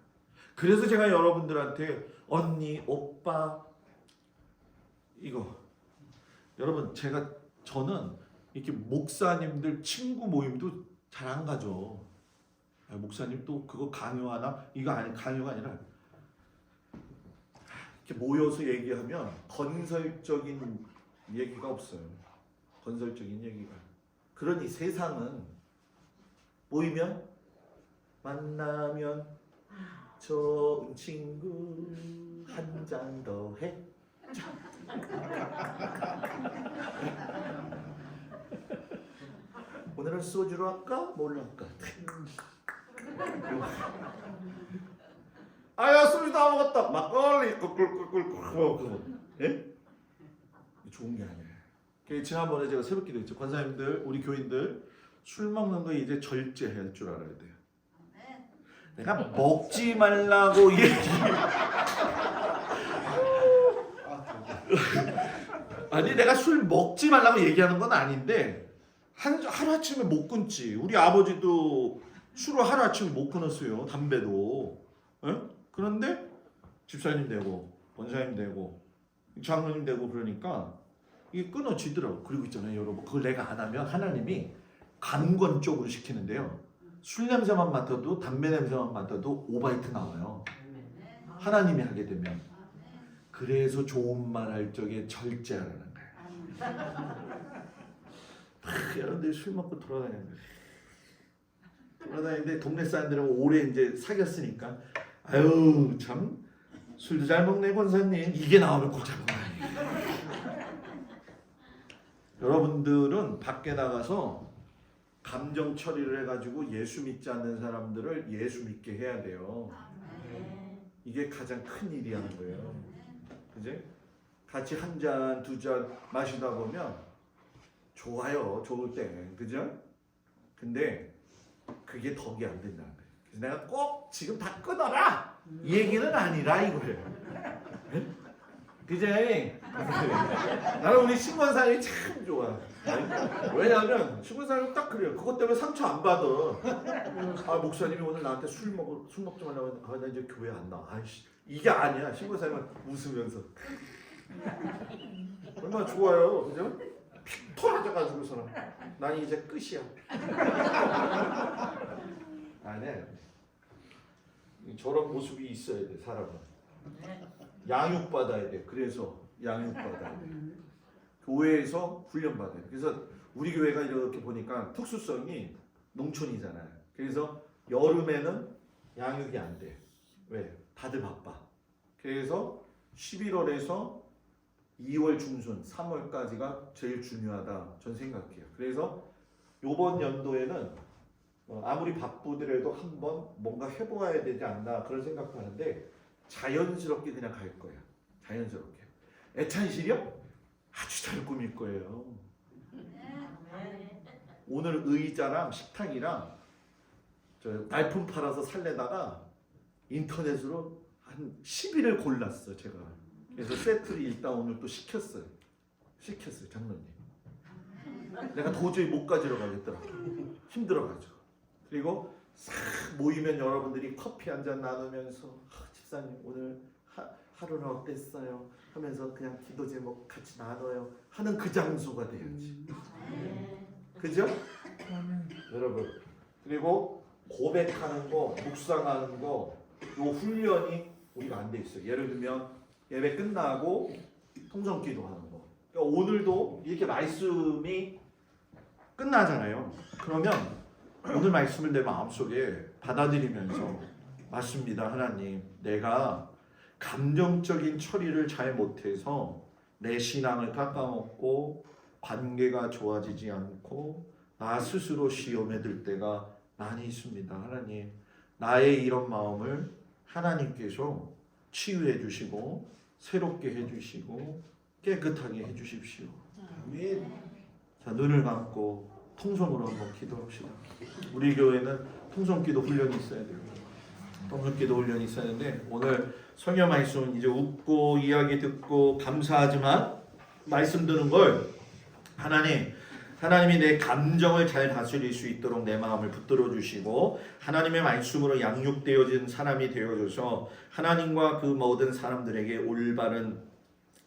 S3: 그래서 제가 여러분들한테 언니, 오빠 이거 여러분 저는 이렇게 목사님들 친구 모임도 잘 안 가죠. 목사님 또 그거 강요하나? 이거 아니 강요가 아니라 이렇게 모여서 얘기하면 건설적인 얘기가 없어요. 건설적인 얘기가. 그러니 세상은 모이면 만나면 좋은 친구 한 잔 더 해. 오늘은 소주로 할까? 뭘로 할까? 아야 소주 다 먹었다. 막걸리 꿀꿀꿀꿀. 예? 좋은 게 아니에요. 지난번에 제가 새벽 기도했죠. 권사님들, 우리 교인들 술 먹는 거 이제 절제할 줄 알아야 돼요. 내가 먹지 말라고 아니 내가 술 먹지 말라고 얘기하는 건 아닌데 하루아침에 못 끊지. 우리 아버지도 술을 하루아침에 못 끊었어요. 담배도. 에? 그런데 집사님 되고 권사님 되고 장로님 되고 그러니까 이게 끊어지더라고. 그리고 있잖아요 여러분, 그걸 내가 안 하면 하나님이 감건적으로 시키는데요. 술 냄새만 맡아도 담배 냄새만 맡아도 오바이트 나와요. 하나님이 하게 되면. 그래서 좋은 말 할 적에 절제하라는 거예요. 여러분들이 술 먹고 돌아다니는데 동네 사람들하고 오래 이제 사귀었으니까 아유 참 술도 잘 먹네 권사님 이게 나오면 꼭 잡은 거예요. 여러분들은 밖에 나가서 감정 처리를 해가지고 예수 믿지 않는 사람들을 예수 믿게 해야 돼요. 이게 가장 큰 일이라는 거예요. 그지? 같이 한 잔, 두 잔 마시다 보면 좋아요. 좋을 때. 그죠? 근데 그게 덕이 안 된다는 거예요. 그래서 내가 꼭 지금 다 끊어라! 이 얘기는 아니라 이거예요. 그제? 나는 우리 신권사님이 참 좋아. 왜냐하면 신권사님은 딱 그래요. 그것 때문에 상처 안 받아. 아 목사님이 오늘 나한테 술 먹지 말라고 했는데 아, 나 이제 교회 안 나와. 아이씨 이게 아니야. 신권사님은 웃으면서 얼마나 좋아요. 그죠? 픽 터져가지고서는 난 이제 끝이야. 아니야. 저런 모습이 있어야 돼 사람은. 양육받아야 돼. 그래서 양육받아야 돼. 교회에서 훈련받아야 돼. 그래서 우리 교회가 이렇게 보니까 특수성이 농촌이잖아요. 그래서 여름에는 양육이 안 돼. 왜? 다들 바빠. 그래서 11월에서 2월 중순, 3월까지가 제일 중요하다. 전 생각해요. 그래서 이번 연도에는 아무리 바쁘더라도 한번 뭔가 해보아야 되지 않나 그런 생각도 하는데 자연스럽게 그냥 갈 거야. 자연스럽게. 애찬실이요? 아주 잘 꾸밀 거예요. 오늘 의자랑 식탁이랑 저 날품 팔아서 살래다가 인터넷으로 한 10일을 골랐어 제가. 그래서 세트를 일단 오늘 또 시켰어요 장로님. 내가 도저히 못 가지러 가겠더라고. 힘들어가지고. 그리고 싹 모이면 여러분들이 커피 한잔 나누면서 집사님 오늘 하루는 어땠어요? 하면서 그냥 기도 제목 같이 나눠요 하는 그 장소가 돼야지. 그죠? 여러분 그리고 고백하는 거 묵상하는 거 요 훈련이 우리가 안 돼 있어요. 예를 들면 예배 끝나고 통성 기도하는 거. 그러니까 오늘도 이렇게 말씀이 끝나잖아요. 그러면 오늘 말씀을 내 마음속에 받아들이면서 맞습니다 하나님, 내가 감정적인 처리를 잘 못해서 내 신앙을 깎아먹고 관계가 좋아지지 않고 나 스스로 시험에 들 때가 많이 있습니다. 하나님, 나의 이런 마음을 하나님께서 치유해 주시고 새롭게 해주시고 깨끗하게 해주십시오. 아멘. 자, 눈을 감고 통성으로 한번 기도합시다. 우리 교회는 통성기도 훈련이 있어야 돼요. 통성기도 훈련이 있어야 되는데 오늘 성경 말씀은 이제 웃고 이야기 듣고 감사하지만 말씀 드는 걸 하나님이 내 감정을 잘 다스릴 수 있도록 내 마음을 붙들어 주시고 하나님의 말씀으로 양육되어진 사람이 되어줘서 하나님과 그 모든 사람들에게 올바른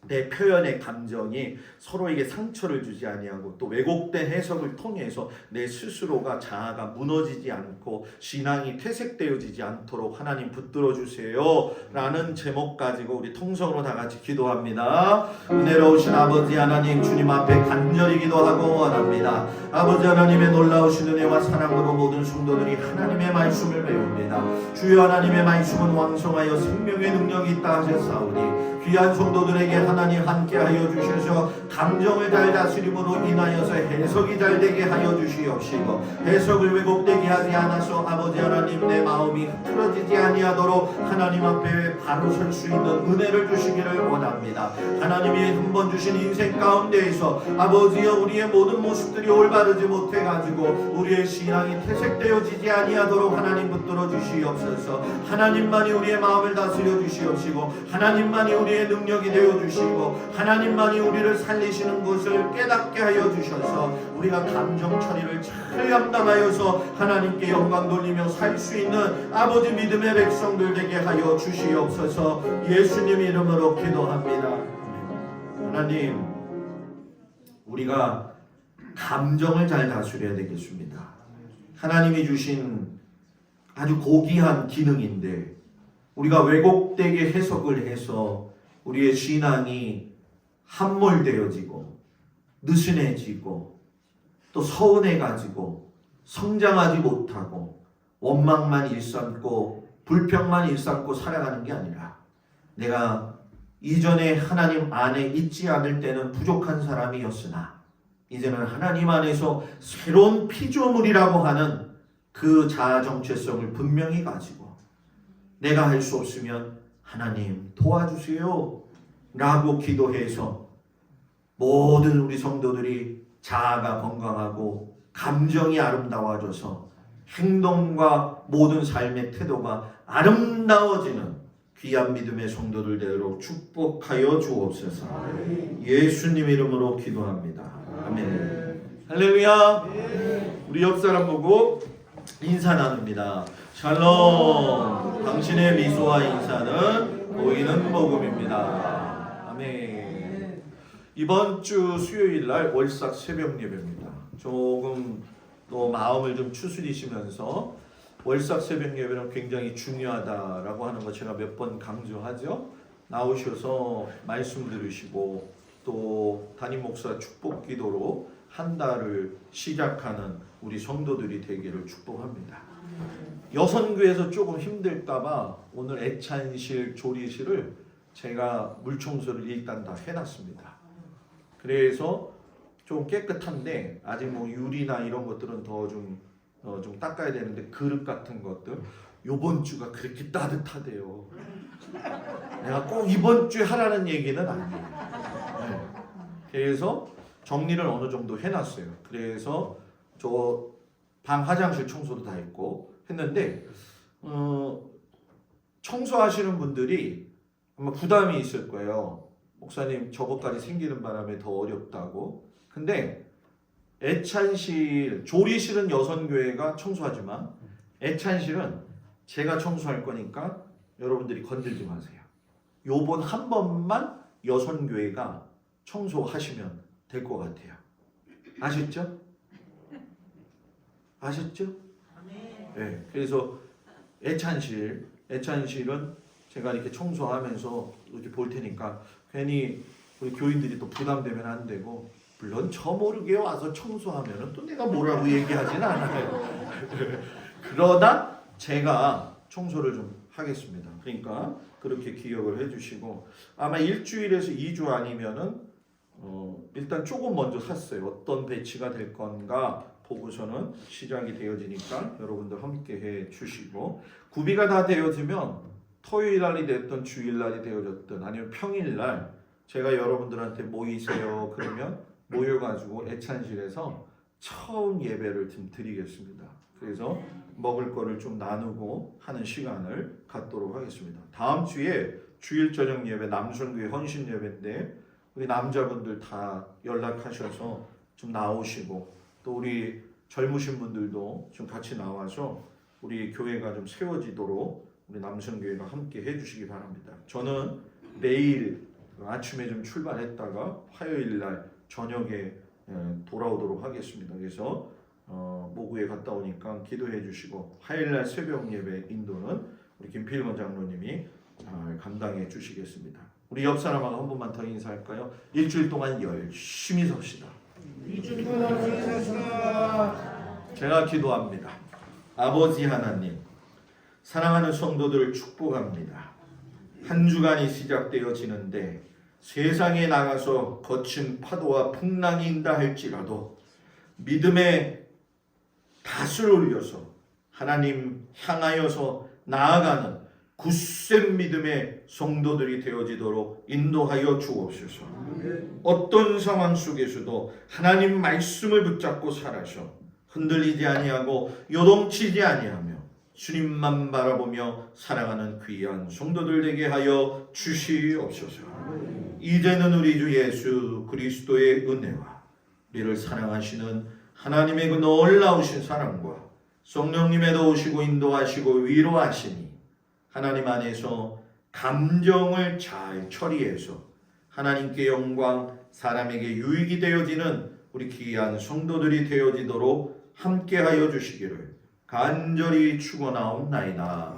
S3: 내 표현의 감정이 서로에게 상처를 주지 아니하고 또 왜곡된 해석을 통해서 내 스스로가 자아가 무너지지 않고 신앙이 퇴색되어지지 않도록 하나님 붙들어 주세요 라는 제목 가지고 우리 통성으로 다 같이 기도합니다. 은혜로우신 아버지 하나님, 주님 앞에 간절히 기도하고 원합니다. 아버지 하나님의 놀라우신 은혜와 사랑으로 모든 성도들이 하나님의 말씀을 배웁니다. 주여, 하나님의 말씀은 왕성하여 생명의 능력이 있다 하셨사오니 귀한 성도들에게 하나님 함께하여 주셔서 감정을 잘 다스림으로 인하여서 해석이 잘 되게 하여 주시옵시고 해석을 왜곡되게 하지 않아서 아버지 하나님 내 마음이 흐트러지지 아니하도록 하나님 앞에 바로 설 수 있는 은혜를 주시기를 원합니다. 하나님이 한 번 주신 인생 가운데에서 아버지여 우리의 모든 모습들이 올바르지 못해가지고 우리의 신앙이 퇴색되어지지 아니하도록 하나님 붙들어 주시옵소서. 하나님만이 우리의 마음을 다스려 주시옵시고 하나님만이 우리의 능력이 되어 주시고 하나님만이 우리를 살리시는 것을 깨닫게 하여 주셔서 우리가 감정 처리를 잘 감당하여서 하나님께 영광 돌리며 살 수 있는 아버지 믿음의 백성들 되게 하여 주시옵소서. 예수님 이름으로 기도합니다. 하나님, 우리가 감정을 잘 다스려야 되겠습니다. 하나님이 주신 아주 고귀한 기능인데 우리가 왜곡되게 해석을 해서 우리의 신앙이 함몰되어지고 느슨해지고 또 서운해가지고 성장하지 못하고 원망만 일삼고 불평만 일삼고 살아가는 게 아니라 내가 이전에 하나님 안에 있지 않을 때는 부족한 사람이었으나 이제는 하나님 안에서 새로운 피조물이라고 하는 그 자아 정체성을 분명히 가지고 내가 할 수 없으면 하나님 도와주세요 라고 기도해서 모든 우리 성도들이 자아가 건강하고 감정이 아름다워져서 행동과 모든 삶의 태도가 아름다워지는 귀한 믿음의 성도들 되도록 축복하여 주옵소서. 예수님 이름으로 기도합니다. 아멘. 할렐루야. 우리 옆 사람 보고 인사 나눕니다. 샬롬. 당신의 미소와 인사는 보이는 복음입니다. 아멘. 이번 주 수요일 날 월삭 새벽 예배입니다. 조금 또 마음을 좀 추스리시면서 월삭 새벽 예배는 굉장히 중요하다라고 하는 거 제가 몇 번 강조하죠. 나오셔서 말씀 들으시고 또 담임 목사 축복 기도로 한 달을 시작하는 우리 성도들이 되기를 축복합니다. 여선교에서 조금 힘들까봐 오늘 애찬실, 조리실을 제가 물청소를 일단 다 해놨습니다. 그래서 좀 깨끗한데 아직 뭐 유리나 이런 것들은 더 좀 닦아야 되는데 그릇 같은 것들 요번 주가 그렇게 따뜻하대요. 내가 꼭 이번 주에 하라는 얘기는 아니에요. 네. 그래서 정리를 어느 정도 해놨어요. 그래서 저 방 화장실 청소도 다 했고 했는데 청소하시는 분들이 아마 부담이 있을 거예요. 목사님 저것까지 생기는 바람에 더 어렵다고. 근데 애찬실, 조리실은 여선교회가 청소하지만 애찬실은 제가 청소할 거니까 여러분들이 건들지 마세요. 요번 한 번만 여선교회가 청소하시면 될 것 같아요. 아셨죠? 아셨죠? 네. 그래서 애찬실은 제가 이렇게 청소하면서 이렇게 볼 테니까 괜히 우리 교인들이 또 부담되면 안 되고 물론 저 모르게 와서 청소하면 또 내가 뭐라고 얘기하진 않아요. 그러나 제가 청소를 좀 하겠습니다. 그러니까 그렇게 기억을 해주시고 아마 일주일에서 2주 아니면은 일단 조금 먼저 샀어요. 어떤 배치가 될 건가 보고서는 시작이 되어지니까 여러분들 함께 해 주시고 구비가 다 되어지면 토요일 날이 됐든 주일 날이 되어졌든 아니면 평일 날 제가 여러분들한테 모이세요 그러면 모여가지고 애찬실에서 처음 예배를 좀 드리겠습니다. 그래서 먹을 거를 좀 나누고 하는 시간을 갖도록 하겠습니다. 다음 주에 주일 저녁 예배 남순교회 헌신 예배인데 우리 남자분들 다 연락하셔서 좀 나오시고 또 우리 젊으신 분들도 좀 같이 나와서 우리 교회가 좀 세워지도록 우리 남순교회가 함께 해주시기 바랍니다. 저는 내일 아침에 좀 출발했다가 화요일 날 저녁에 돌아오도록 하겠습니다. 그래서 모구에 갔다 오니까 기도해 주시고 화요일 날 새벽 예배 인도는 우리 김필건 장로님이 감당해 주시겠습니다. 우리 옆 사람하고 한 번만 더 인사할까요? 일주일 동안 열심히 섭시다.
S4: 일주일 동안 열심히 삽시다.
S3: 제가 기도합니다. 아버지 하나님, 사랑하는 성도들을 축복합니다. 한 주간이 시작되어지는데
S1: 세상에 나가서 거친 파도와 풍랑이 인다 할지라도 믿음의 닷을 올려서 하나님 향하여서 나아가는 굳센 믿음의 성도들이 되어지도록 인도하여 주옵소서. 어떤 상황 속에서도 하나님 말씀을 붙잡고 살아서 흔들리지 아니하고 요동치지 아니하며 주님만 바라보며 살아가는 귀한 성도들 되게 하여 주시옵소서. 이제는 우리 주 예수 그리스도의 은혜와 우리를 사랑하시는 하나님의 그 놀라우신 사랑과 성령님의 도우시고 인도하시고 위로하시니 하나님 안에서 감정을 잘 처리해서 하나님께 영광, 사람에게 유익이 되어지는 우리 귀한 성도들이 되어지도록 함께하여 주시기를 간절히 축원하옵나이다.